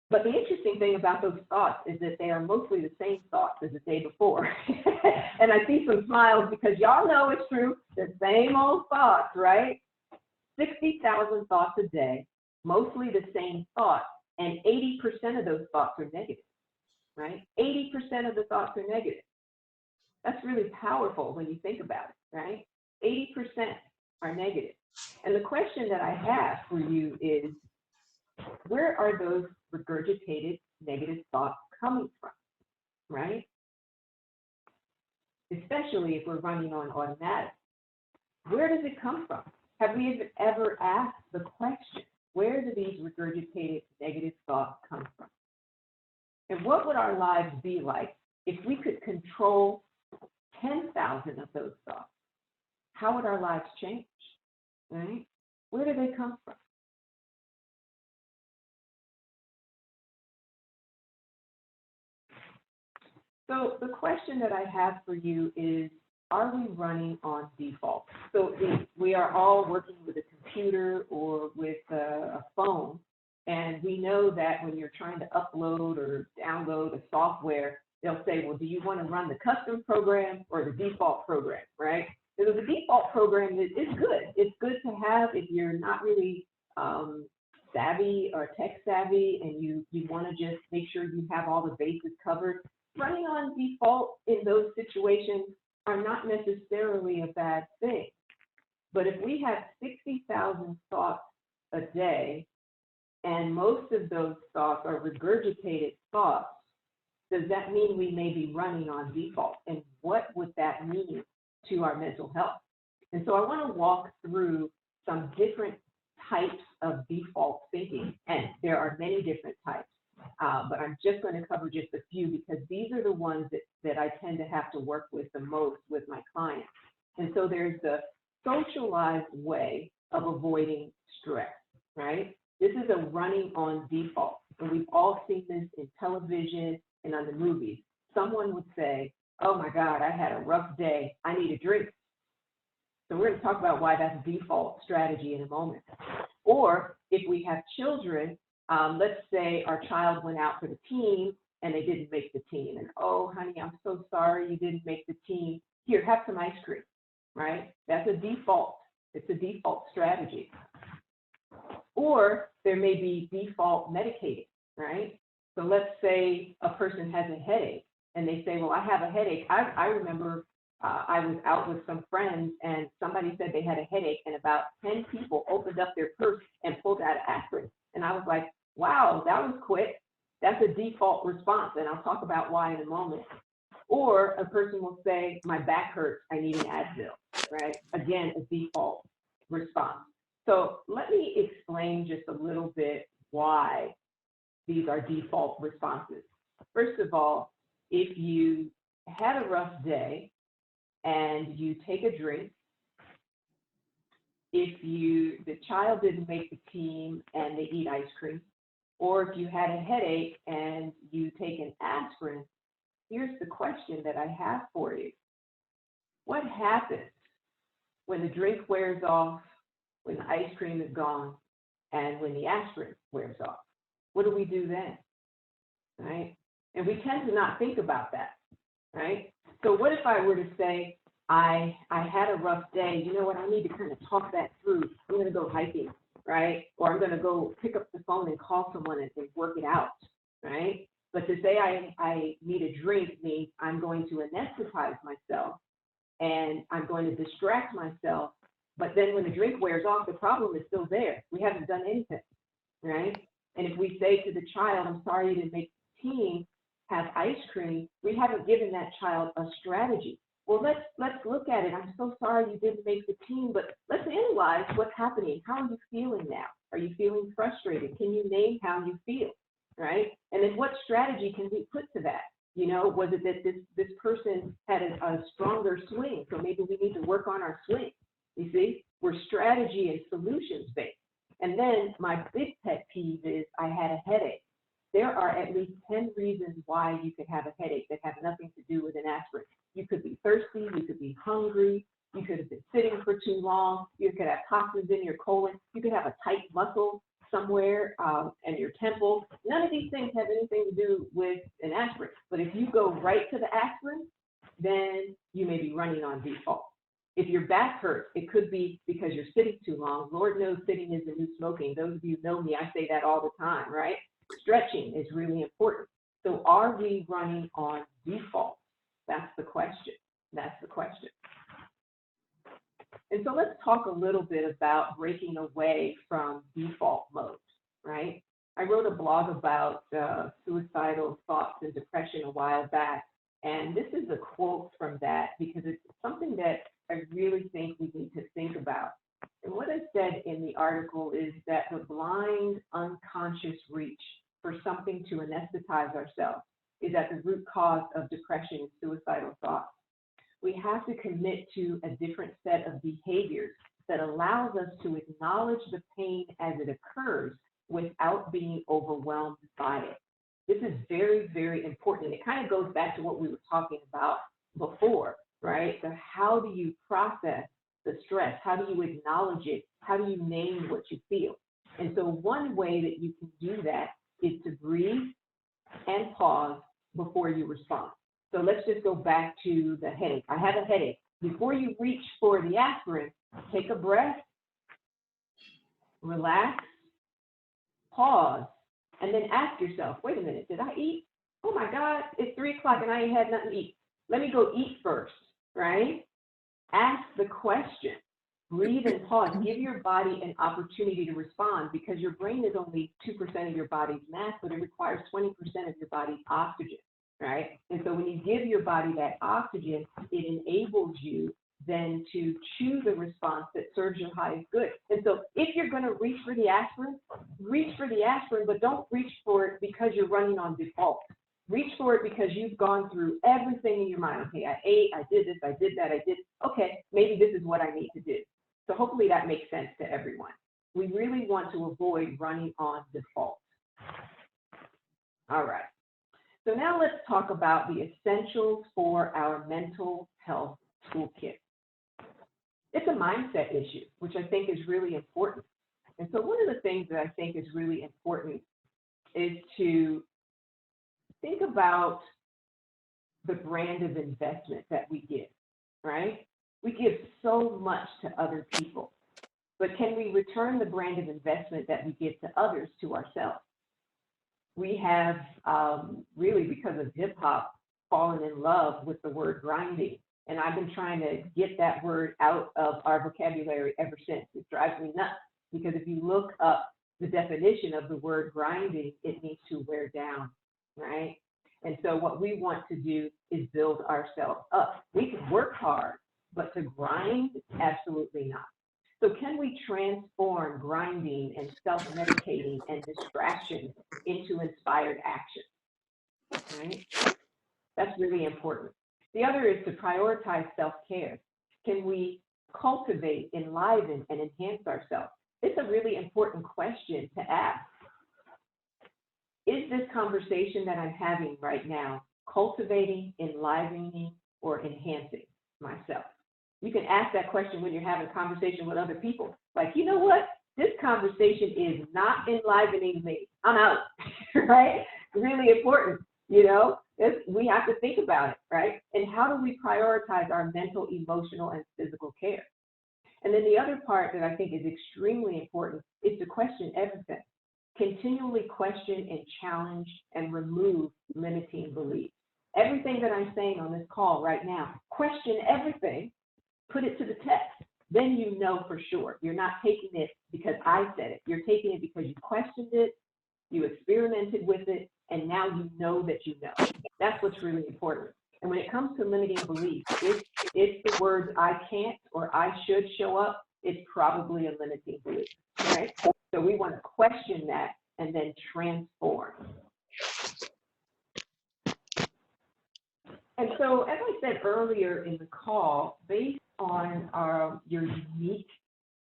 But the interesting thing about those thoughts is that they are mostly the same thoughts as the day before. And I see some smiles because y'all know it's true, the same old thoughts, right? 60,000 thoughts a day, mostly the same thoughts, and 80% of those thoughts are negative, right? 80% of the thoughts are negative. That's really powerful when you think about it, right? 80% are negative. And the question that I have for you is, where are those regurgitated negative thoughts coming from, right? Especially if we're running on automatic. Where does it come from? Have we ever asked the question, where do these regurgitated negative thoughts come from? And what would our lives be like if we could control 10,000 of those thoughts? How would our lives change, right? Where do they come from? So the question that I have for you is, are we running on default? So we are all working with a computer or with a phone, and we know that when you're trying to upload or download a software, they'll say, well, do you want to run the custom program or the default program, right? So the default program is good. It's good to have if you're not really savvy or tech savvy and you want to just make sure you have all the bases covered. Running on default in those situations are not necessarily a bad thing. But if we have 60,000 thoughts a day, and most of those thoughts are regurgitated thoughts, does that mean we may be running on default? And what would that mean to our mental health? And so I want to walk through some different types of default thinking, and there are many different types. But I'm just going to cover just a few because these are the ones that I tend to have to work with the most with my clients. And so there's the socialized way of avoiding stress, right? This is a running on default. And we've all seen this in television and on the movies. Someone would say, oh my God, I had a rough day. I need a drink. So we're going to talk about why that's a default strategy in a moment. Or if we have children, let's say our child went out for the team and they didn't make the team. And, oh, honey, I'm so sorry you didn't make the team. Here, have some ice cream, right? That's a default. It's a default strategy. Or there may be default medicating, right? So let's say a person has a headache and they say, well, I have a headache. I remember I was out with some friends and somebody said they had a headache and about 10 people opened up their purse and pulled out aspirin. And I was like, wow, that was quick. That's a default response, and I'll talk about why in a moment. Or a person will say, my back hurts, I need an Advil, right? Again, a default response. So let me explain just a little bit why these are default responses. First of all, if you had a rough day and you take a drink, if the child didn't make the team and they eat ice cream, or if you had a headache and you take an aspirin, here's the question that I have for you. What happens when the drink wears off, when the ice cream is gone, and when the aspirin wears off? What do we do then, right? And we tend to not think about that, right? So what if I were to say, I had a rough day, you know what, I need to kind of talk that through. I'm going to go hiking, right? Or I'm going to go pick up the phone and call someone and work it out, right? But to say I need a drink means I'm going to anesthetize myself and I'm going to distract myself. But then when the drink wears off, the problem is still there. We haven't done anything, right? And if we say to the child, I'm sorry you didn't make the team, have ice cream, we haven't given that child a strategy. Well, let's look at it. I'm so sorry you didn't make the team, but let's analyze what's happening. How are you feeling now? Are you feeling frustrated? Can you name how you feel, right? And then what strategy can we put to that? You know, was it that this person had a stronger swing, so maybe we need to work on our swing? You see, we're strategy and solutions based. And then my big pet peeve is I had a headache. There are at least 10 reasons why you could have a headache that have nothing to do with an aspirin. You could be thirsty, you could be hungry, you could have been sitting for too long, you could have toxins in your colon, you could have a tight muscle somewhere in your temple. None of these things have anything to do with an aspirin. But if you go right to the aspirin, then you may be running on default. If your back hurts, it could be because you're sitting too long. Lord knows sitting is the new smoking. Those of you who know me, I say that all the time, right? Stretching is really important. So are we running on default? That's the question. That's the question. And so let's talk a little bit about breaking away from default mode, right? I wrote a blog about suicidal thoughts and depression a while back, and this is a quote from that because it's something that I really think we need to think about. And what I said in the article is that the blind, unconscious reach for something to anesthetize ourselves is at the root cause of depression and suicidal thoughts. We have to commit to a different set of behaviors that allows us to acknowledge the pain as it occurs without being overwhelmed by it. This is very, very important. It kind of goes back to what we were talking about before, right? So how do you process the stress? How do you acknowledge it? How do you name what you feel? And so one way that you can do that is to breathe and pause before you respond. So let's just go back to the headache. I have a headache. Before you reach for the aspirin, take a breath, relax, pause, and then ask yourself, wait a minute, did I eat? Oh my God, it's 3 o'clock and I ain't had nothing to eat. Let me go eat first, right? Ask the question, breathe and pause. Give your body an opportunity to respond, because your brain is only 2% of your body's mass, but it requires 20% of your body's oxygen, right? And so when you give your body that oxygen, it enables you then to choose a response that serves your highest good. And so if you're going to reach for the aspirin, but don't reach for it because you're running on default. Reach for it because you've gone through everything in your mind. Okay, I ate, I did this, I did that, I did. Okay, maybe this is what I need to do. So hopefully that makes sense to everyone. We really want to avoid running on default. All right. So now let's talk about the essentials for our mental health toolkit. It's a mindset issue, which I think is really important. And so one of the things that I think is really important is to think about the brand of investment that we give, right? We give so much to other people, but can we return the brand of investment that we give to others to ourselves? We have really, because of hip hop, fallen in love with the word grinding. And I've been trying to get that word out of our vocabulary ever since. It drives me nuts, because if you look up the definition of the word grinding, it means to wear down, right? And so what we want to do is build ourselves up. We can work hard, but to grind, absolutely not. So can we transform grinding and self-medicating and distraction into inspired action, right? That's really important. The other is to prioritize self-care. Can we cultivate, enliven, and enhance ourselves? It's a really important question to ask. Is this conversation that I'm having right now cultivating, enlivening, or enhancing myself? You can ask that question when you're having a conversation with other people. Like, you know what? This conversation is not enlivening me. I'm out, right? Really important, you know? We have to think about it, right? And how do we prioritize our mental, emotional, and physical care? And then the other part that I think is extremely important is to question everything. Continually question and challenge and remove limiting beliefs. Everything that I'm saying on this call right now, question everything, put it to the test. Then you know for sure. You're not taking it because I said it. You're taking it because you questioned it, you experimented with it, and now you know that you know. That's what's really important. And when it comes to limiting beliefs, if the words I can't or I should show up, it's probably a limiting belief, right? So we want to question that and then transform. And so, as I said earlier in the call, based on your unique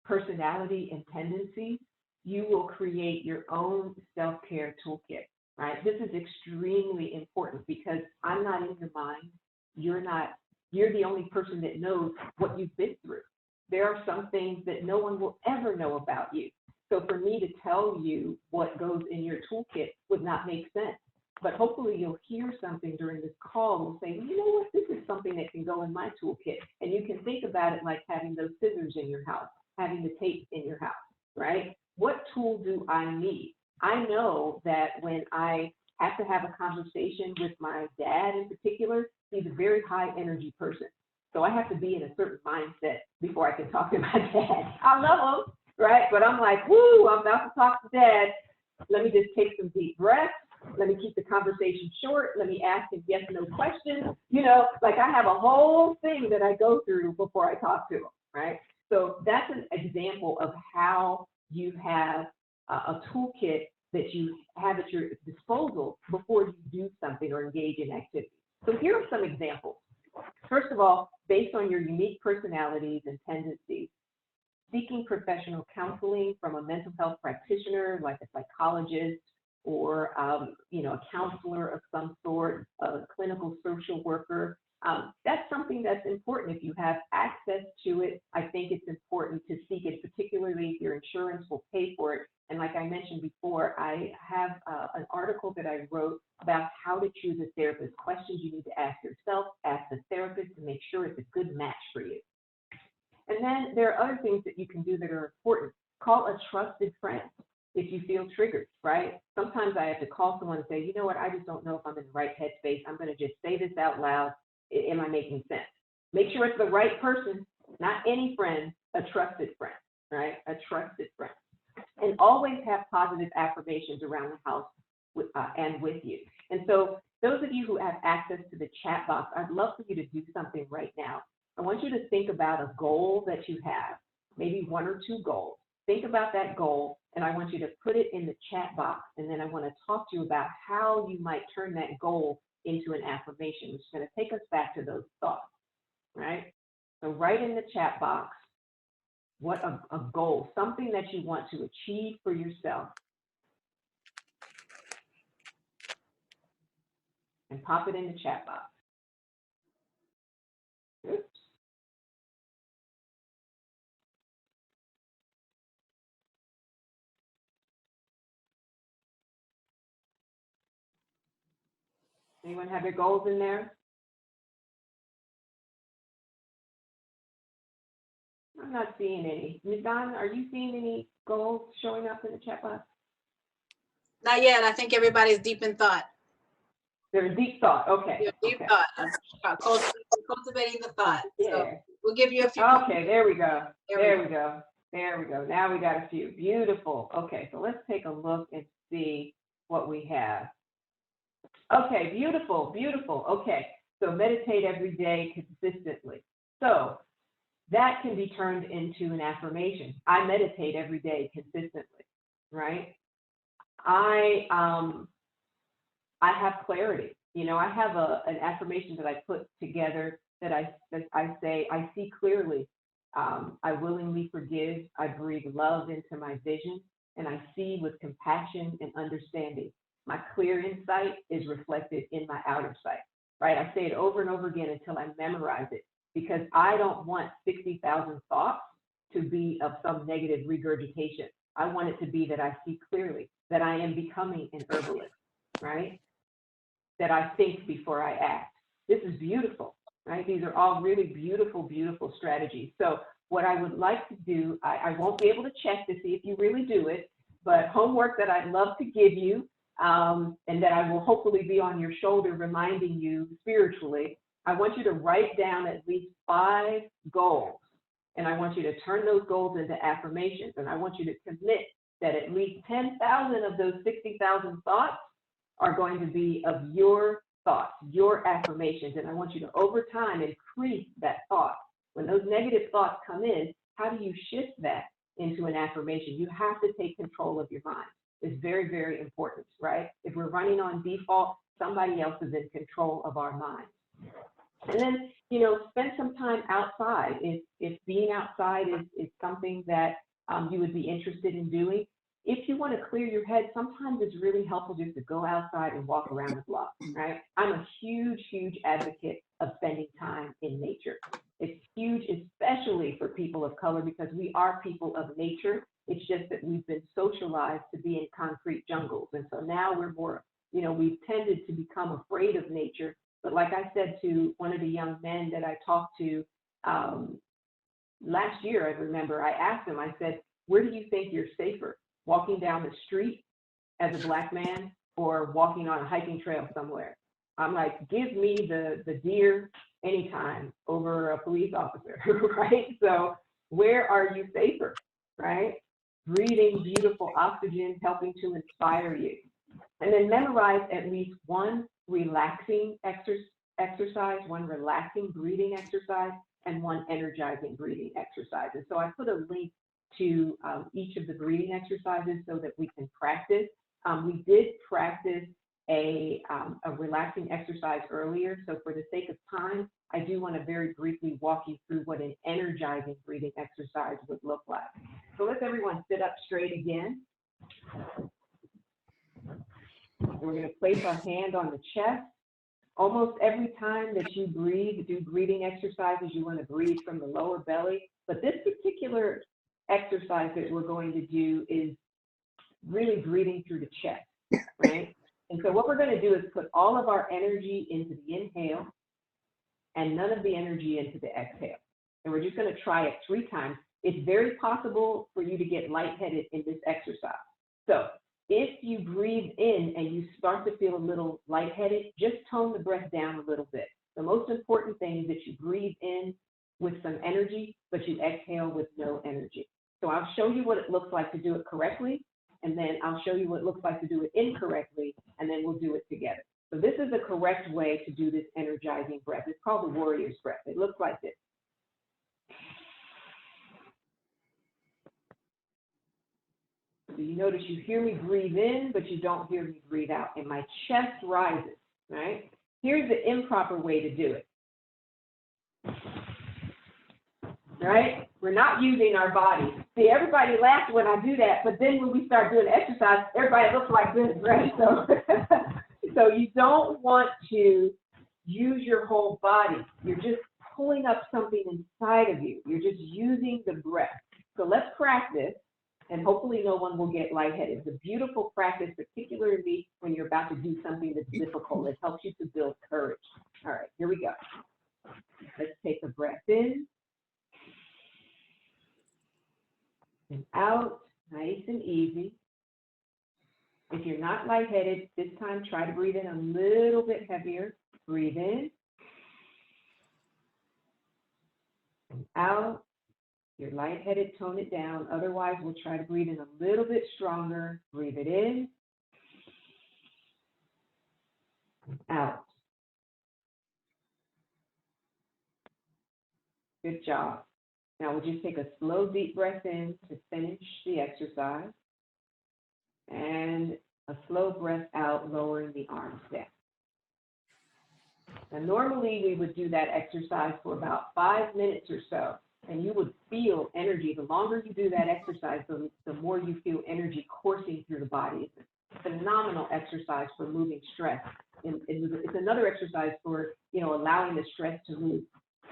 personality and tendencies, you will create your own self-care toolkit, right? This is extremely important because I'm not in your mind. You're the only person that knows what you've been through. There are some things that no one will ever know about you. So for me to tell you what goes in your toolkit would not make sense. But hopefully you'll hear something during this call and say, well, you know what, this is something that can go in my toolkit. And you can think about it like having those scissors in your house, having the tape in your house, right? What tool do I need? I know that when I have to have a conversation with my dad in particular, he's a very high energy person. So I have to be in a certain mindset before I can talk to my dad. I love him, right? But I'm like, whoo, I'm about to talk to dad. Let me just take some deep breaths. Let me keep the conversation short. Let me ask him yes, no questions. You know, like I have a whole thing that I go through before I talk to him, right? So that's an example of how you have a toolkit that you have at your disposal before you do something or engage in activity. So here are some examples. First of all, based on your unique personalities and tendencies, seeking professional counseling from a mental health practitioner like a psychologist or a counselor of some sort, a clinical social worker. That's something that's important. If you have access to it, I think it's important to seek it, particularly if your insurance will pay for it. And like I mentioned before, I have an article that I wrote about how to choose a therapist, questions you need to ask yourself, ask the therapist to make sure it's a good match for you. And then there are other things that you can do that are important. Call a trusted friend if you feel triggered, right? Sometimes I have to call someone and say, you know what, I just don't know if I'm in the right headspace. I'm going to just say this out loud. Am I making sense? Make sure it's the right person, not any friend, a trusted friend, right? A trusted friend. And always have positive affirmations around the house and with you. And so those of you who have access to the chat box, I'd love for you to do something right now. I want you to think about a goal that you have, maybe 1 or 2 goals. Think about that goal, and I want you to put it in the chat box. And then I want to talk to you about how you might turn that goal into an affirmation, which is going to take us back to those thoughts, right? So write in the chat box what a goal, something that you want to achieve for yourself. And pop it in the chat box. Oops. Anyone have their goals in there? I'm not seeing any. Ms. Don, are you seeing any goals showing up in the chat box? Not yet. I think everybody's deep in thought. They're in deep thought. Okay. Deep okay. thought. Cultivating the thought. Yeah. So we'll give you a few. Okay, there we go. There we go. There we go. Now we got a few. Beautiful. Okay, so let's take a look and see what we have. Okay, beautiful, beautiful. Okay, so meditate every day consistently. So that can be turned into an affirmation. I meditate every day consistently, right? I have clarity. You know, I have an affirmation that I put together that I say, I see clearly. I willingly forgive. I breathe love into my vision, and I see with compassion and understanding. My clear insight is reflected in my outer sight, right? I say it over and over again until I memorize it, because I don't want 60,000 thoughts to be of some negative regurgitation. I want it to be that I see clearly, that I am becoming an herbalist, right? That I think before I act. This is beautiful, right? These are all really beautiful, beautiful strategies. So what I would like to do, I won't be able to check to see if you really do it, but homework that I'd love to give you, and that I will hopefully be on your shoulder reminding you spiritually, I want you to write down at least 5 goals. And I want you to turn those goals into affirmations. And I want you to commit that at least 10,000 of those 60,000 thoughts are going to be of your thoughts, your affirmations. And I want you to, over time, increase that thought. When those negative thoughts come in, how do you shift that into an affirmation? You have to take control of your mind. It's very, very important, right? If we're running on default, somebody else is in control of our minds. And then, you know, spend some time outside. If being outside is something that you would be interested in doing, if you want to clear your head, sometimes it's really helpful just to go outside and walk around the block, right? I'm a huge, huge advocate of spending time in nature. It's huge, especially for people of color, because we are people of nature. It's just that we've been socialized to be in concrete jungles. And so now we're more, you know, we've tended to become afraid of nature. But like I said to one of the young men that I talked to last year, I remember I asked him, I said, where do you think you're safer? Walking down the street as a Black man or walking on a hiking trail somewhere? I'm like, give me the deer anytime over a police officer, right? So where are you safer, right? Breathing beautiful oxygen, helping to inspire you. And then memorize at least one relaxing exercise, one relaxing breathing exercise, and one energizing breathing exercise. And so I put a link to each of the breathing exercises so that we can practice. We did practice a relaxing exercise earlier. So for the sake of time, I do want to very briefly walk you through what an energizing breathing exercise would look like. So let's everyone sit up straight again. And we're going to place our hand on the chest. Almost every time that you breathe, do breathing exercises, you want to breathe from the lower belly. But this particular exercise that we're going to do is really breathing through the chest, right? And so what we're going to do is put all of our energy into the inhale and none of the energy into the exhale. And we're just going to try it 3 times. It's very possible for you to get lightheaded in this exercise. So if you breathe in and you start to feel a little lightheaded, just tone the breath down a little bit. The most important thing is that you breathe in with some energy, but you exhale with no energy. So I'll show you what it looks like to do it correctly, and then I'll show you what it looks like to do it incorrectly, and then we'll do it together. So this is the correct way to do this energizing breath. It's called the warrior's breath. It looks like this. So you notice you hear me breathe in, but you don't hear me breathe out, and my chest rises, right? Here's the improper way to do it, right? We're not using our body. See, everybody laughs when I do that, but then when we start doing exercise, everybody looks like this, right? So, so you don't want to use your whole body. You're just pulling up something inside of you. You're just using the breath. So let's practice, and hopefully no one will get lightheaded. It's a beautiful practice, particularly when you're about to do something that's difficult. It helps you to build courage. All right, here we go. Let's take a breath in and out, nice and easy. If you're not lightheaded, this time try to breathe in a little bit heavier. Breathe in and out. You're lightheaded, tone it down. Otherwise, we'll try to breathe in a little bit stronger. Breathe it in and out. Good job. Now we'll just take a slow, deep breath in to finish the exercise, and a slow breath out, lowering the arms down. Now, normally we would do that exercise for about 5 minutes or so, and you would feel energy. The longer you do that exercise, the more you feel energy coursing through the body. It's a phenomenal exercise for moving stress. And it's another exercise for, allowing the stress to move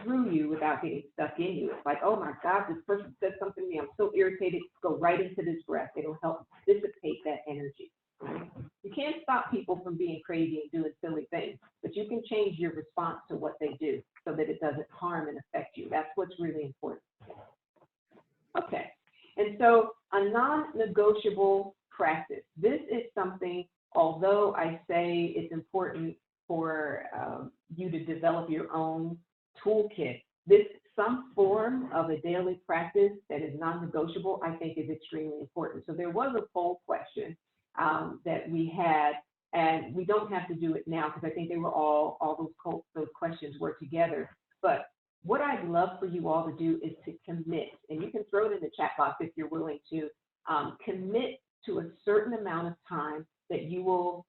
through you without getting stuck in you. It's like, oh my God, this person said something to me. I'm so irritated. Go right into this breath. It'll help dissipate that energy. Right? You can't stop people from being crazy and doing silly things, but you can change your response to what they do so that it doesn't harm and affect you. That's what's really important. Okay, and so a non-negotiable practice. This is something, although I say it's important for you to develop your own toolkit, some form of a daily practice that is non-negotiable, I think, is extremely important. So there was a poll question that we had, and we don't have to do it now because I think they were all those questions were together. But what I'd love for you all to do is to commit, and you can throw it in the chat box if you're willing to, commit to a certain amount of time that you will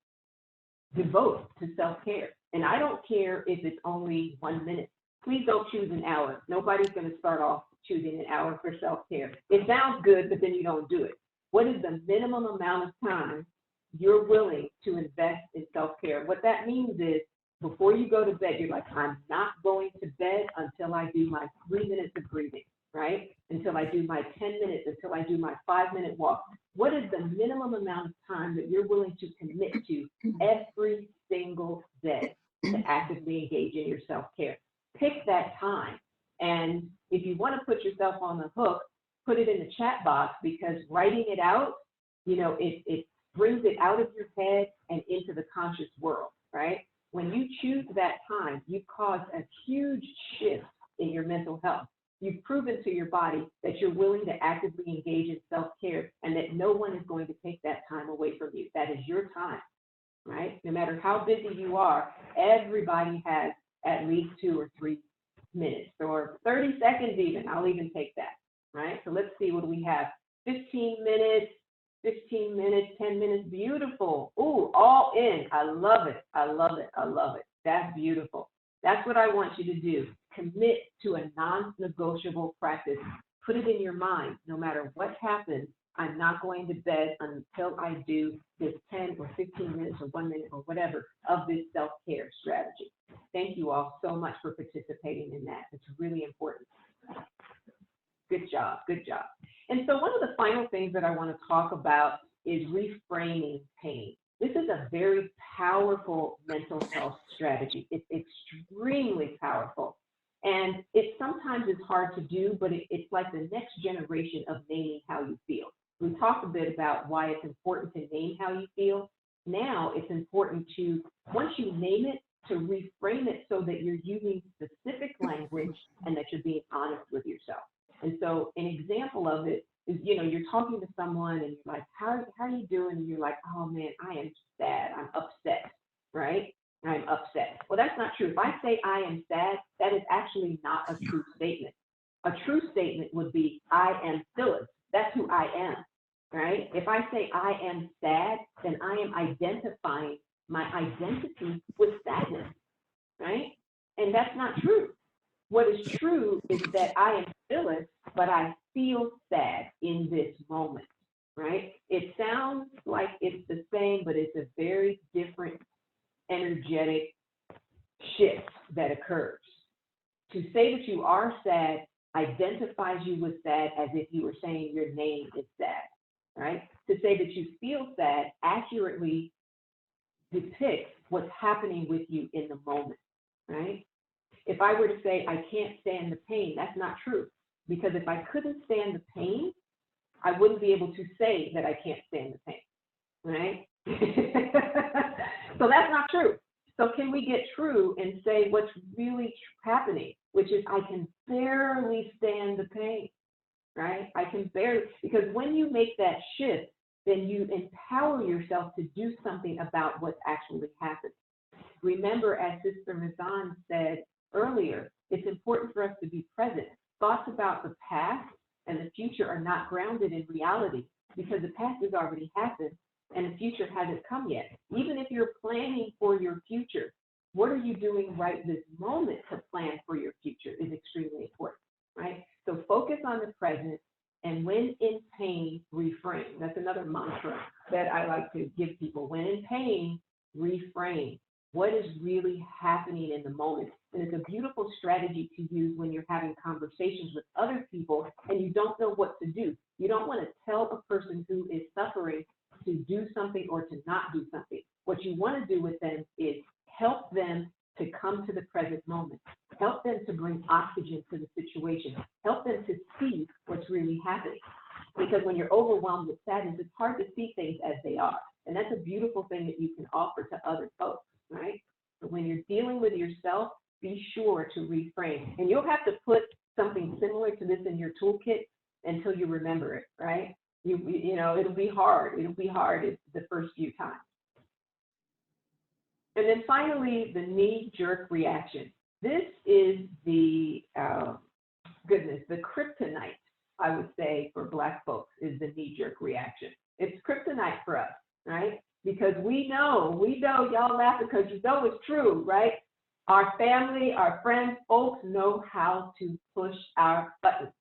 devote to self-care. And I don't care if it's only 1 minute. Please don't choose an hour. Nobody's going to start off choosing an hour for self-care. It sounds good, but then you don't do it. What is the minimum amount of time you're willing to invest in self-care? What that means is before you go to bed, you're like, I'm not going to bed until I do my 3 minutes of breathing, right? Until I do my 10 minutes, until I do my 5-minute walk. What is the minimum amount of time that you're willing to commit to every single day to actively engage in your self-care? Pick that time. And if you want to put yourself on the hook, put it in the chat box, because writing it out, it brings it out of your head and into the conscious world, right? When you choose that time, you've caused a huge shift in your mental health. You've proven to your body that you're willing to actively engage in self-care and that no one is going to take that time away from you. That is your time, right? No matter how busy you are, everybody has at least 2 or 3 minutes or 30 seconds even. I'll even take that, right? So let's see, what do we have? 15 minutes, 10 minutes, beautiful. Ooh, all in. I love it. I love it. I love it. That's beautiful. That's what I want you to do. Commit to a non-negotiable practice. Put it in your mind. No matter what happens, I'm not going to bed until I do this 10 or 15 minutes or 1 minute or whatever of this self-care strategy. Thank you all so much for participating in that. It's really important. Good job, good job. And so one of the final things that I want to talk about is reframing pain. This is a very powerful mental health strategy. It's extremely powerful. And it sometimes is hard to do, but it's like the next generation of naming how you feel. We talked a bit about why it's important to name how you feel. Now it's important to, once you name it, to reframe it so that you're using specific language and that you're being honest with yourself. And so an example of it is, you know, you're talking to someone and you're like, how are you doing? And you're like, oh man, I am sad, I'm upset, right? I'm upset. Well, that's not true. If I say I am sad, that is actually not a true statement. A true statement would be, I am Phyllis. That's who I am, right? If I say I am sad, then I am identifying my identity with sadness, right? And that's not true. What is true is that I am Phyllis, but I feel sad in this moment, right? It sounds like it's the same, but it's a very different energetic shift that occurs. To say that you are sad identifies you with sad as if you were saying your name is sad, right? To say that you feel sad accurately depicts what's happening with you in the moment, right? If I were to say I can't stand the pain, that's not true. Because if I couldn't stand the pain, I wouldn't be able to say that I can't stand the pain, right? So that's not true. So can we get true and say what's really happening, which is I can barely stand the pain, right? I can barely, because when you make that shift, then you empower yourself to do something about what's actually happening. Remember, as Sister Mazan said earlier, it's important for us to be present. Thoughts about the past and the future are not grounded in reality because the past has already happened and the future hasn't come yet. Even if you're planning for your future, what are you doing right this moment to plan for your future is extremely important, right? So focus on the present, and when in pain, reframe. That's another mantra that I like to give people. When in pain, reframe. What is really happening in the moment? And it's a beautiful strategy to use when you're having conversations with other people and you don't know what to do. You don't want to tell a person who is suffering to do something or to not do something. What you want to do with them is help them to come to the present moment. Help them to bring oxygen to the situation. Help them to see what's really happening. Because when you're overwhelmed with sadness, it's hard to see things as they are. And that's a beautiful thing that you can offer to other folks, right? But when you're dealing with yourself, be sure to reframe. And you'll have to put something similar to this in your toolkit until you remember it, right? You know, it'll be hard. It'll be hard the first few times. And then finally, the knee-jerk reaction. This is the, the kryptonite, I would say, for Black folks is the knee-jerk reaction. It's kryptonite for us, right? Because we know, y'all laugh because you know it's true, right? Our family, our friends, folks know how to push our buttons.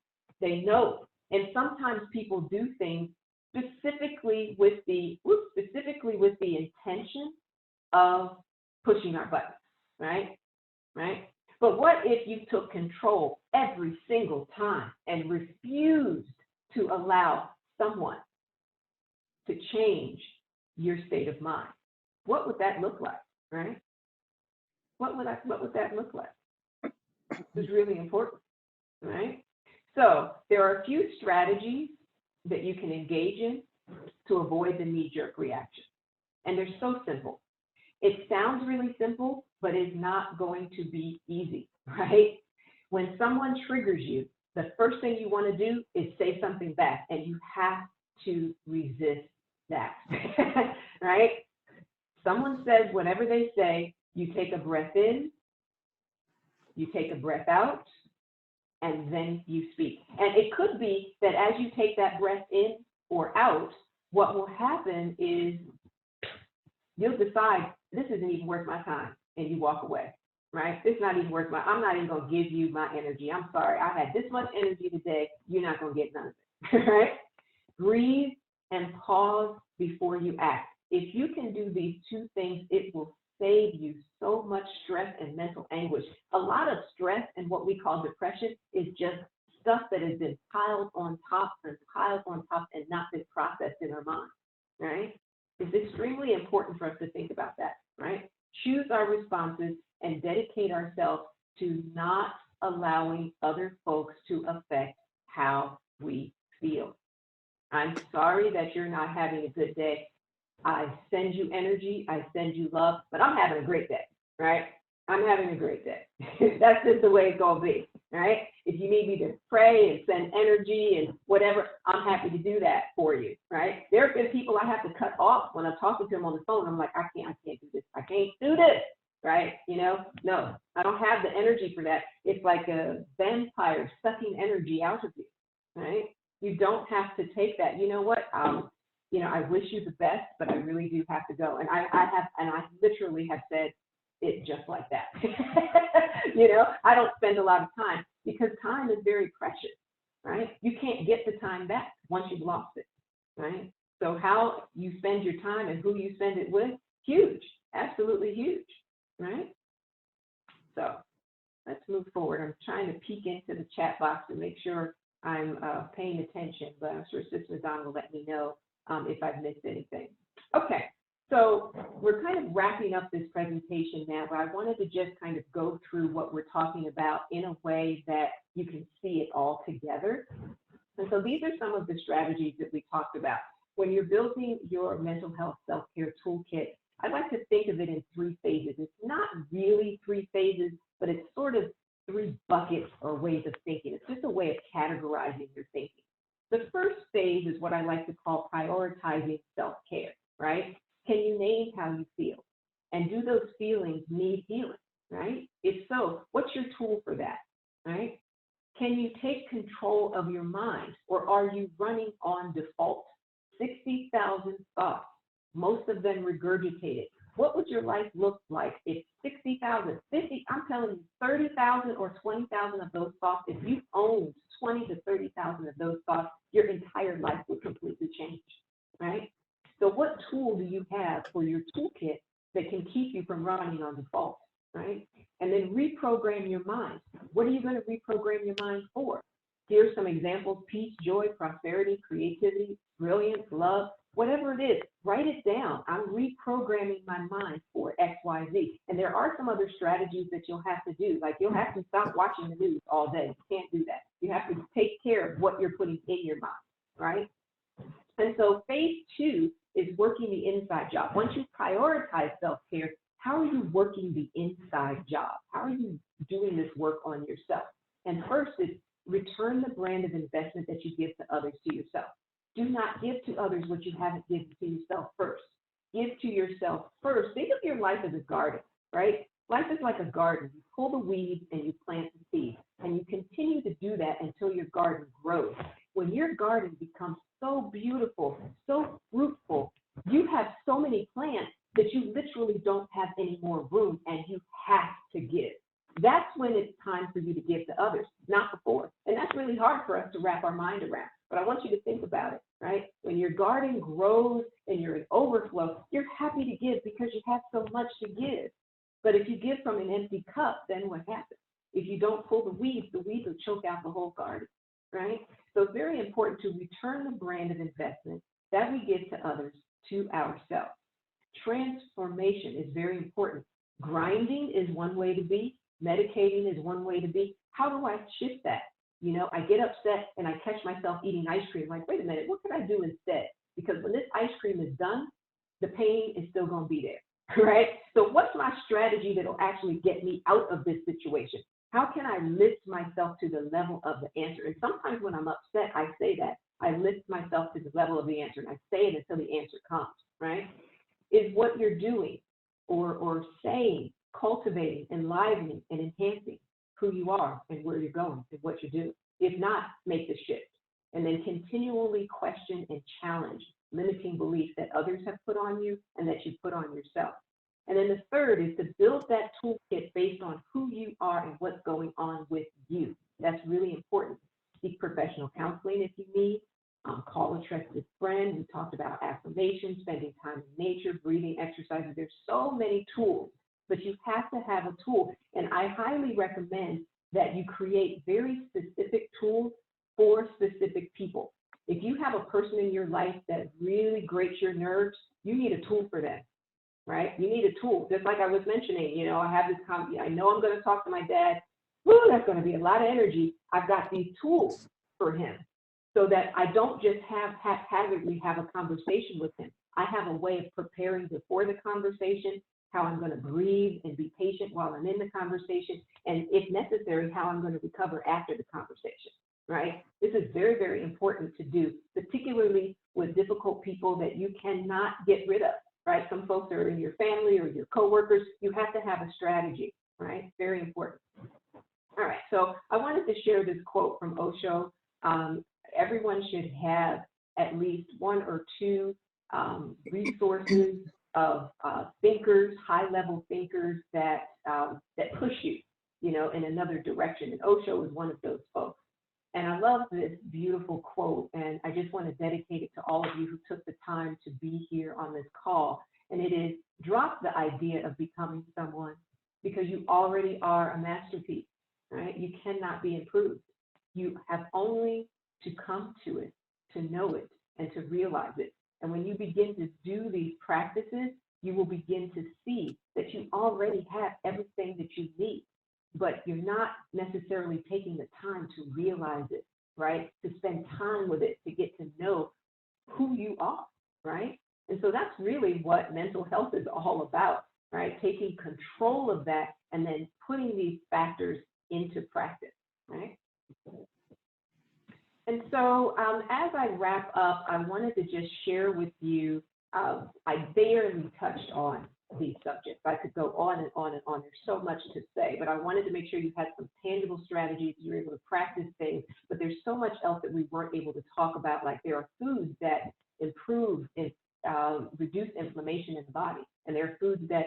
They know. And sometimes people do things specifically with the intention of pushing our buttons, right? Right? But what if you took control every single time and refused to allow someone to change your state of mind? What would that look like, right? What would that look like? It's really important, right? So there are a few strategies that you can engage in to avoid the knee-jerk reaction. And they're so simple. It sounds really simple, but it's not going to be easy, right? When someone triggers you, the first thing you want to do is say something back, and you have to resist that, right? Someone says whatever they say, you take a breath in, you take a breath out, and then you speak. And it could be that as you take that breath in or out, what will happen is you'll decide, this isn't even worth my time, and you walk away, right? This is not even worth I'm not even gonna give you my energy. I'm sorry, I had this much energy today, you're not gonna get none of it, right? breathe and pause before you act. If you can do these two things, it will save you so much stress and mental anguish. A lot of stress and what we call depression is just stuff that has been piled on top and not been processed in our mind, right? It's extremely important for us to think about that, right? Choose our responses and dedicate ourselves to not allowing other folks to affect how we feel. I'm sorry that you're not having a good day. I send you energy, I send you love, but I'm having a great day, right? I'm having a great day. That's just the way it's gonna be, right? If you need me to pray and send energy and whatever, I'm happy to do that for you, right? There have been people I have to cut off when I'm talking to them on the phone. I'm like, I can't do this. I can't do this, right? You know, no, I don't have the energy for that. It's like a vampire sucking energy out of you, right? You don't have to take that. You know what? You know, I wish you the best, but I really do have to go. And I literally have said it just like that. You know, I don't spend a lot of time because time is very precious, right? You can't get the time back once you've lost it, right? So how you spend your time and who you spend it with, huge, absolutely huge, right? So let's move forward. I'm trying to peek into the chat box to make sure I'm paying attention, but I'm sure Sister Don will let me know if I've missed anything. Okay, so we're kind of wrapping up this presentation now, but I wanted to just kind of go through what we're talking about in a way that you can see it all together. And so these are some of the strategies that we talked about. When you're building your mental health self-care toolkit, I like to think of it in 3 phases. It's not really 3 phases, but it's sort of 3 buckets or ways of thinking. It's just a way of categorizing your thinking. The first phase is what I like to call prioritizing self-care, right? Can you name how you feel? And do those feelings need healing, right? If so, what's your tool for that, right? Can you take control of your mind, or are you running on default? 60,000 thoughts, most of them regurgitated. What would your life look like if 60,000, 50, I'm telling you, 30,000 or 20,000 of those thoughts, if you owned 20 to 30,000 of those thoughts, your entire life would completely change, right? So what tool do you have for your toolkit that can keep you from running on default, right? And then reprogram your mind. What are you going to reprogram your mind for? Here's some examples: peace, joy, prosperity, creativity, brilliance, love, whatever it is, write it down. I'm reprogramming my mind for X, Y, Z. And there are some other strategies that you'll have to do. Like you'll have to stop watching the news all day. You can't do that. You have to take care of what you're putting in your mind, right? And so phase 2 is working the inside job. Once you prioritize self-care, how are you working the inside job? How are you doing this work on yourself? And first is return the brand of investment that you give to others to yourself. Do not give to others what you haven't given to yourself first. Give to yourself first. Think of your life as a garden, right? Life is like a garden. You pull the weeds and you plant the seeds, and you continue to do that until your garden grows. When your garden becomes so beautiful, so fruitful, you have so many plants that you literally don't have any more room, and you have to give. That's when it's time for you to give to others, not before. And that's really hard for us to wrap our mind around. But I want you to think about it, right? When your garden grows and you're in overflow, you're happy to give because you have so much to give. But if you give from an empty cup, then what happens? If you don't pull the weeds will choke out the whole garden, right? So it's very important to return the brand of investment that we give to others to ourselves. Transformation is very important. Grinding is one way to be. Medicating is one way to be. How do I shift that? You know, I get upset and I catch myself eating ice cream. Like, wait a minute, what can I do instead? Because when this ice cream is done, the pain is still going to be there, right? So what's my strategy that will actually get me out of this situation? How can I lift myself to the level of the answer? And sometimes when I'm upset, I say that. I lift myself to the level of the answer, and I say it until the answer comes, right? Is what you're doing or saying, cultivating, enlivening, and enhancing who you are and where you're going and what you do? If not, make the shift. And then continually question and challenge limiting beliefs that others have put on you and that you put on yourself. And then the third is to build that toolkit based on who you are and what's going on with you. That's really important. Seek professional counseling if you need. call a trusted friend. We talked about affirmation, spending time in nature, breathing exercises. There's so many tools, but you have to have a tool. And I highly recommend that you create very specific tools for specific people. If you have a person in your life that really grates your nerves, you need a tool for them, right? You need a tool. Just like I was mentioning, you know, I have this, I know I'm going to talk to my dad. Woo, that's going to be a lot of energy. I've got these tools for him so that I don't just haphazardly have a conversation with him. I have a way of preparing before the conversation, how I'm going to breathe and be patient while I'm in the conversation, and if necessary, how I'm going to recover after the conversation, right? This is very, very important to do, particularly with difficult people that you cannot get rid of, right? Some folks are in your family or your coworkers. You have to have a strategy, right? Very important. All right, so I wanted to share this quote from Osho. Everyone should have at least one or two resources of thinkers, high-level thinkers that push you, you know, in another direction. And Osho is one of those folks. And I love this beautiful quote, and I just want to dedicate it to all of you who took the time to be here on this call. And it is, drop the idea of becoming someone because you already are a masterpiece, right? You cannot be improved. You have only to come to it, to know it, and to realize it. And when you begin to do these practices, you will begin to see that you already have everything that you need, but you're not necessarily taking the time to realize it, right? To spend time with it, to get to know who you are, right? And so that's really what mental health is all about, right? Taking control of that and then putting these factors into practice, right? And so as I wrap up, I wanted to just share with you, I barely touched on these subjects. I could go on and on and on. There's so much to say, but I wanted to make sure you had some tangible strategies, you were able to practice things, but there's so much else that we weren't able to talk about, like there are foods that improve and reduce inflammation in the body, and there are foods that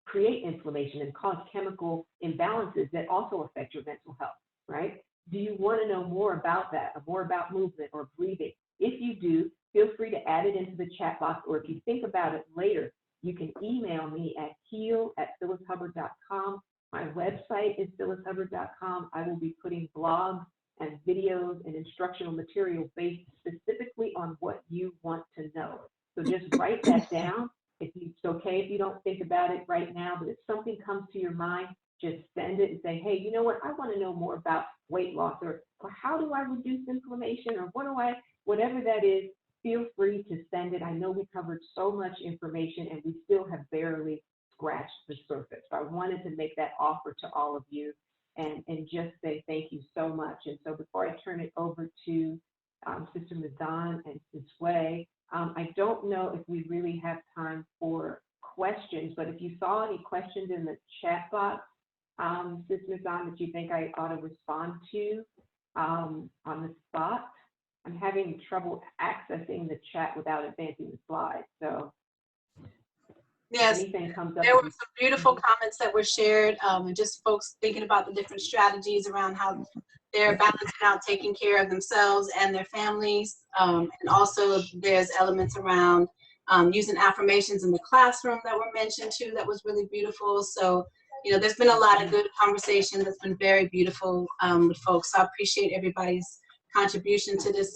create inflammation and cause chemical imbalances that also affect your mental health, right? Do you want to know more about that, or more about movement or breathing? If you do, feel free to add it into the chat box, or if you think about it later, you can email me at heal@phyllishubbard.com. My website is phyllishubbard.com. I will be putting blogs and videos and instructional material based specifically on what you want to know. So just write that down. If it's okay if you don't think about it right now, but if something comes to your mind, just send it and say, hey, you know what, I want to know more about weight loss, or how do I reduce inflammation, or whatever that is, feel free to send it. I know we covered so much information and we still have barely scratched the surface. So I wanted to make that offer to all of you and just say thank you so much. And so before I turn it over to Sister Mazan and Siswe, I don't know if we really have time for questions, but if you saw any questions in the chat box, Sister Mazan, that you think I ought to respond to on the spot. I'm having trouble accessing the chat without advancing the slides. So yes, anything comes up. There were some beautiful comments that were shared, and just folks thinking about the different strategies around how they're balancing out taking care of themselves and their families. And also there's elements around using affirmations in the classroom that were mentioned too, that was really beautiful. So, you know, there's been a lot of good conversation that's been very beautiful with folks. So I appreciate everybody's contribution to this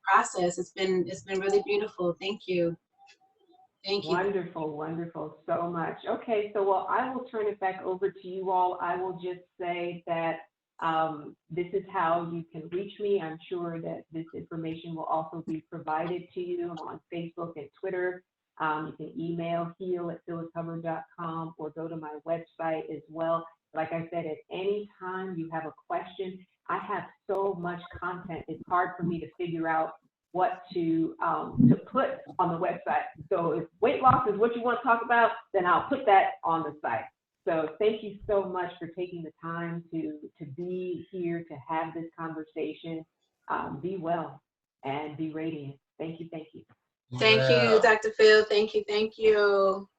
process. It's been really beautiful. Thank you. Thank you. Wonderful, wonderful, so much. Okay, so well, I will turn it back over to you all. I will just say that this is how you can reach me. I'm sure that this information will also be provided to you on Facebook and Twitter. You can email heal@phyllishubbard.com or go to my website as well. Like I said, at any time you have a question, I have so much content. It's hard for me to figure out what to put on the website. So if weight loss is what you want to talk about, then I'll put that on the site. So thank you so much for taking the time to be here, to have this conversation. Be well and be radiant. Thank you, thank you. Thank you, Dr. Phil. Thank you, thank you.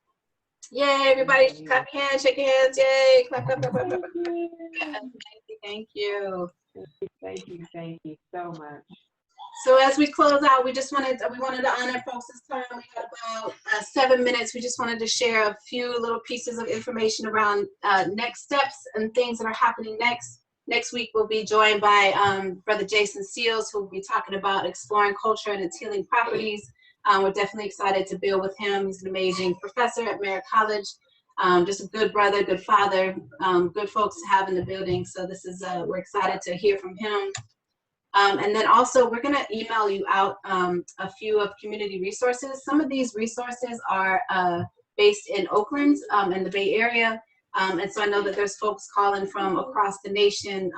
Yay, everybody, clap your hands, shake your hands, yay. Clap, clap, clap, clap, clap. Thank you, thank you. Thank you so much. So as we close out, we wanted to honor folks this time. We got about 7 minutes. We just wanted to share a few little pieces of information around next steps and things that are happening next. Next week, we'll be joined by Brother Jason Seals, who will be talking about exploring culture and its healing properties. We're definitely excited to build with him. He's an amazing professor at Merritt College. Just a good brother, good father, good folks to have in the building. So this is, we're excited to hear from him. And then also we're gonna email you out a few of community resources. Some of these resources are based in Oakland in the Bay Area. And so I know that there's folks calling from across the nation,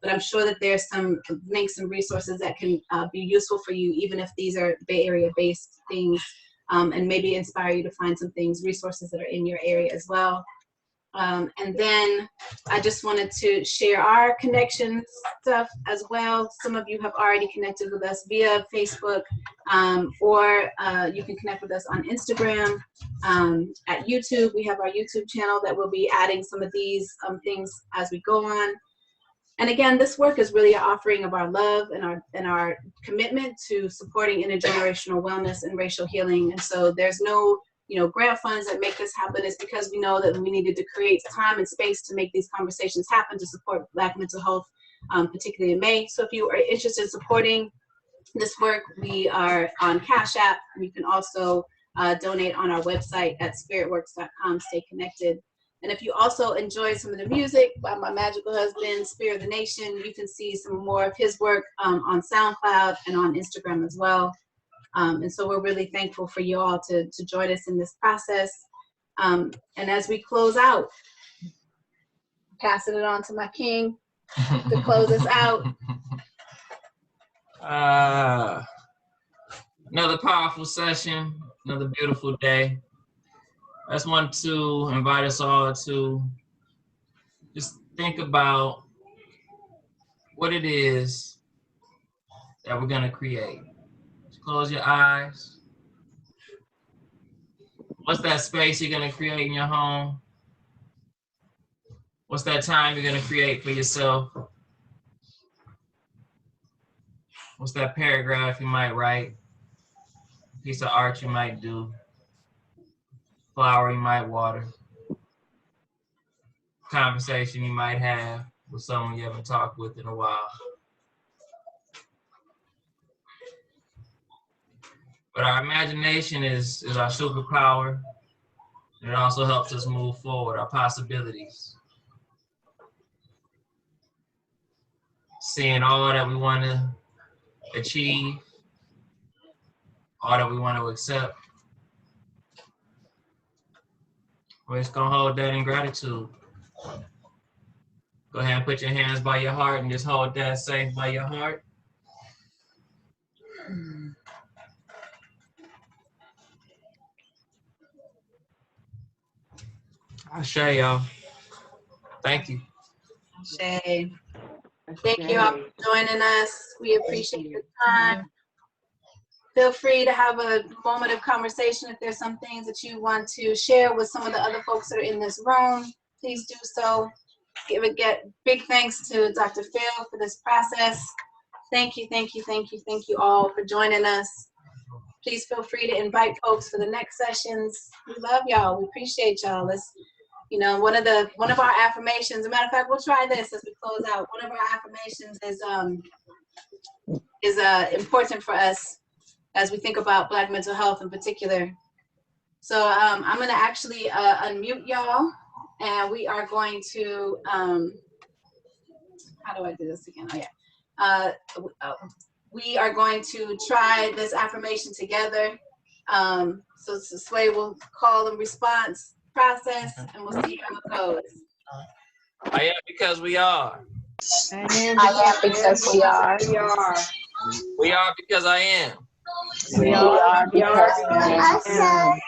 but I'm sure that there's some links and resources that can be useful for you, even if these are Bay Area based things, and maybe inspire you to find some things, resources that are in your area as well. And then I just wanted to share our connection stuff as well. Some of you have already connected with us via Facebook, or you can connect with us on Instagram. At YouTube, we have our YouTube channel that will be adding some of these things as we go on. And again, this work is really an offering of our love and our commitment to supporting intergenerational wellness and racial healing. And so there's no grant funds that make this happen. Is because we know that we needed to create time and space to make these conversations happen to support Black mental health, particularly in May. So if you are interested in supporting this work, we are on Cash App. You can also donate on our website at spiritwurx.com. Stay connected. And if you also enjoy some of the music by my magical husband, Spirit of the Nation, you can see some more of his work on SoundCloud and on Instagram as well. And so we're really thankful for you all to join us in this process. And as we close out, passing it on to my king to close us out. Another powerful session, another beautiful day. I just want to invite us all to just think about what it is that we're gonna create. Just close your eyes. What's that space you're gonna create in your home? What's that time you're gonna create for yourself? What's that paragraph you might write? Piece of art you might do? Flower you might water? Conversation you might have with someone you haven't talked with in a while? But our imagination is our superpower. And it also helps us move forward, our possibilities. Seeing all that we want to achieve, all that we want to accept. We're just gonna hold that in gratitude. Go ahead and put your hands by your heart and just hold that safe by your heart. Ashe, y'all. Thank you. Ashe. Thank you all for joining us. We appreciate the time. Feel free to have a moment of conversation. If there's some things that you want to share with some of the other folks that are in this room, please do so. Get big thanks to Dr. Phil for this process. Thank you, thank you, thank you, thank you all for joining us. Please feel free to invite folks for the next sessions. We love y'all. We appreciate y'all. Let's, one of our affirmations. As a matter of fact, we'll try this as we close out. One of our affirmations is important for us as we think about Black mental health in particular. So I'm gonna actually unmute y'all, and we are going to, how do I do this again? Oh yeah. We are going to try this affirmation together. So Sway will call and response process, and we'll see how it goes. I am because we are. I am because we are. We are because I am. We are because we am.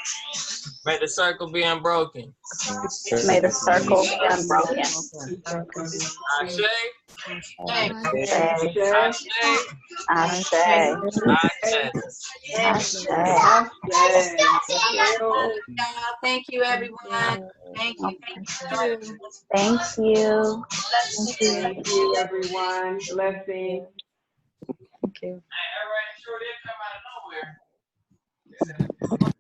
May the circle be unbroken. May the circle be unbroken. Ashe. Thank you, everyone. Thank you. Thank you. Thank you, everyone. Blessings. Thank you. All right, sure did come out of nowhere.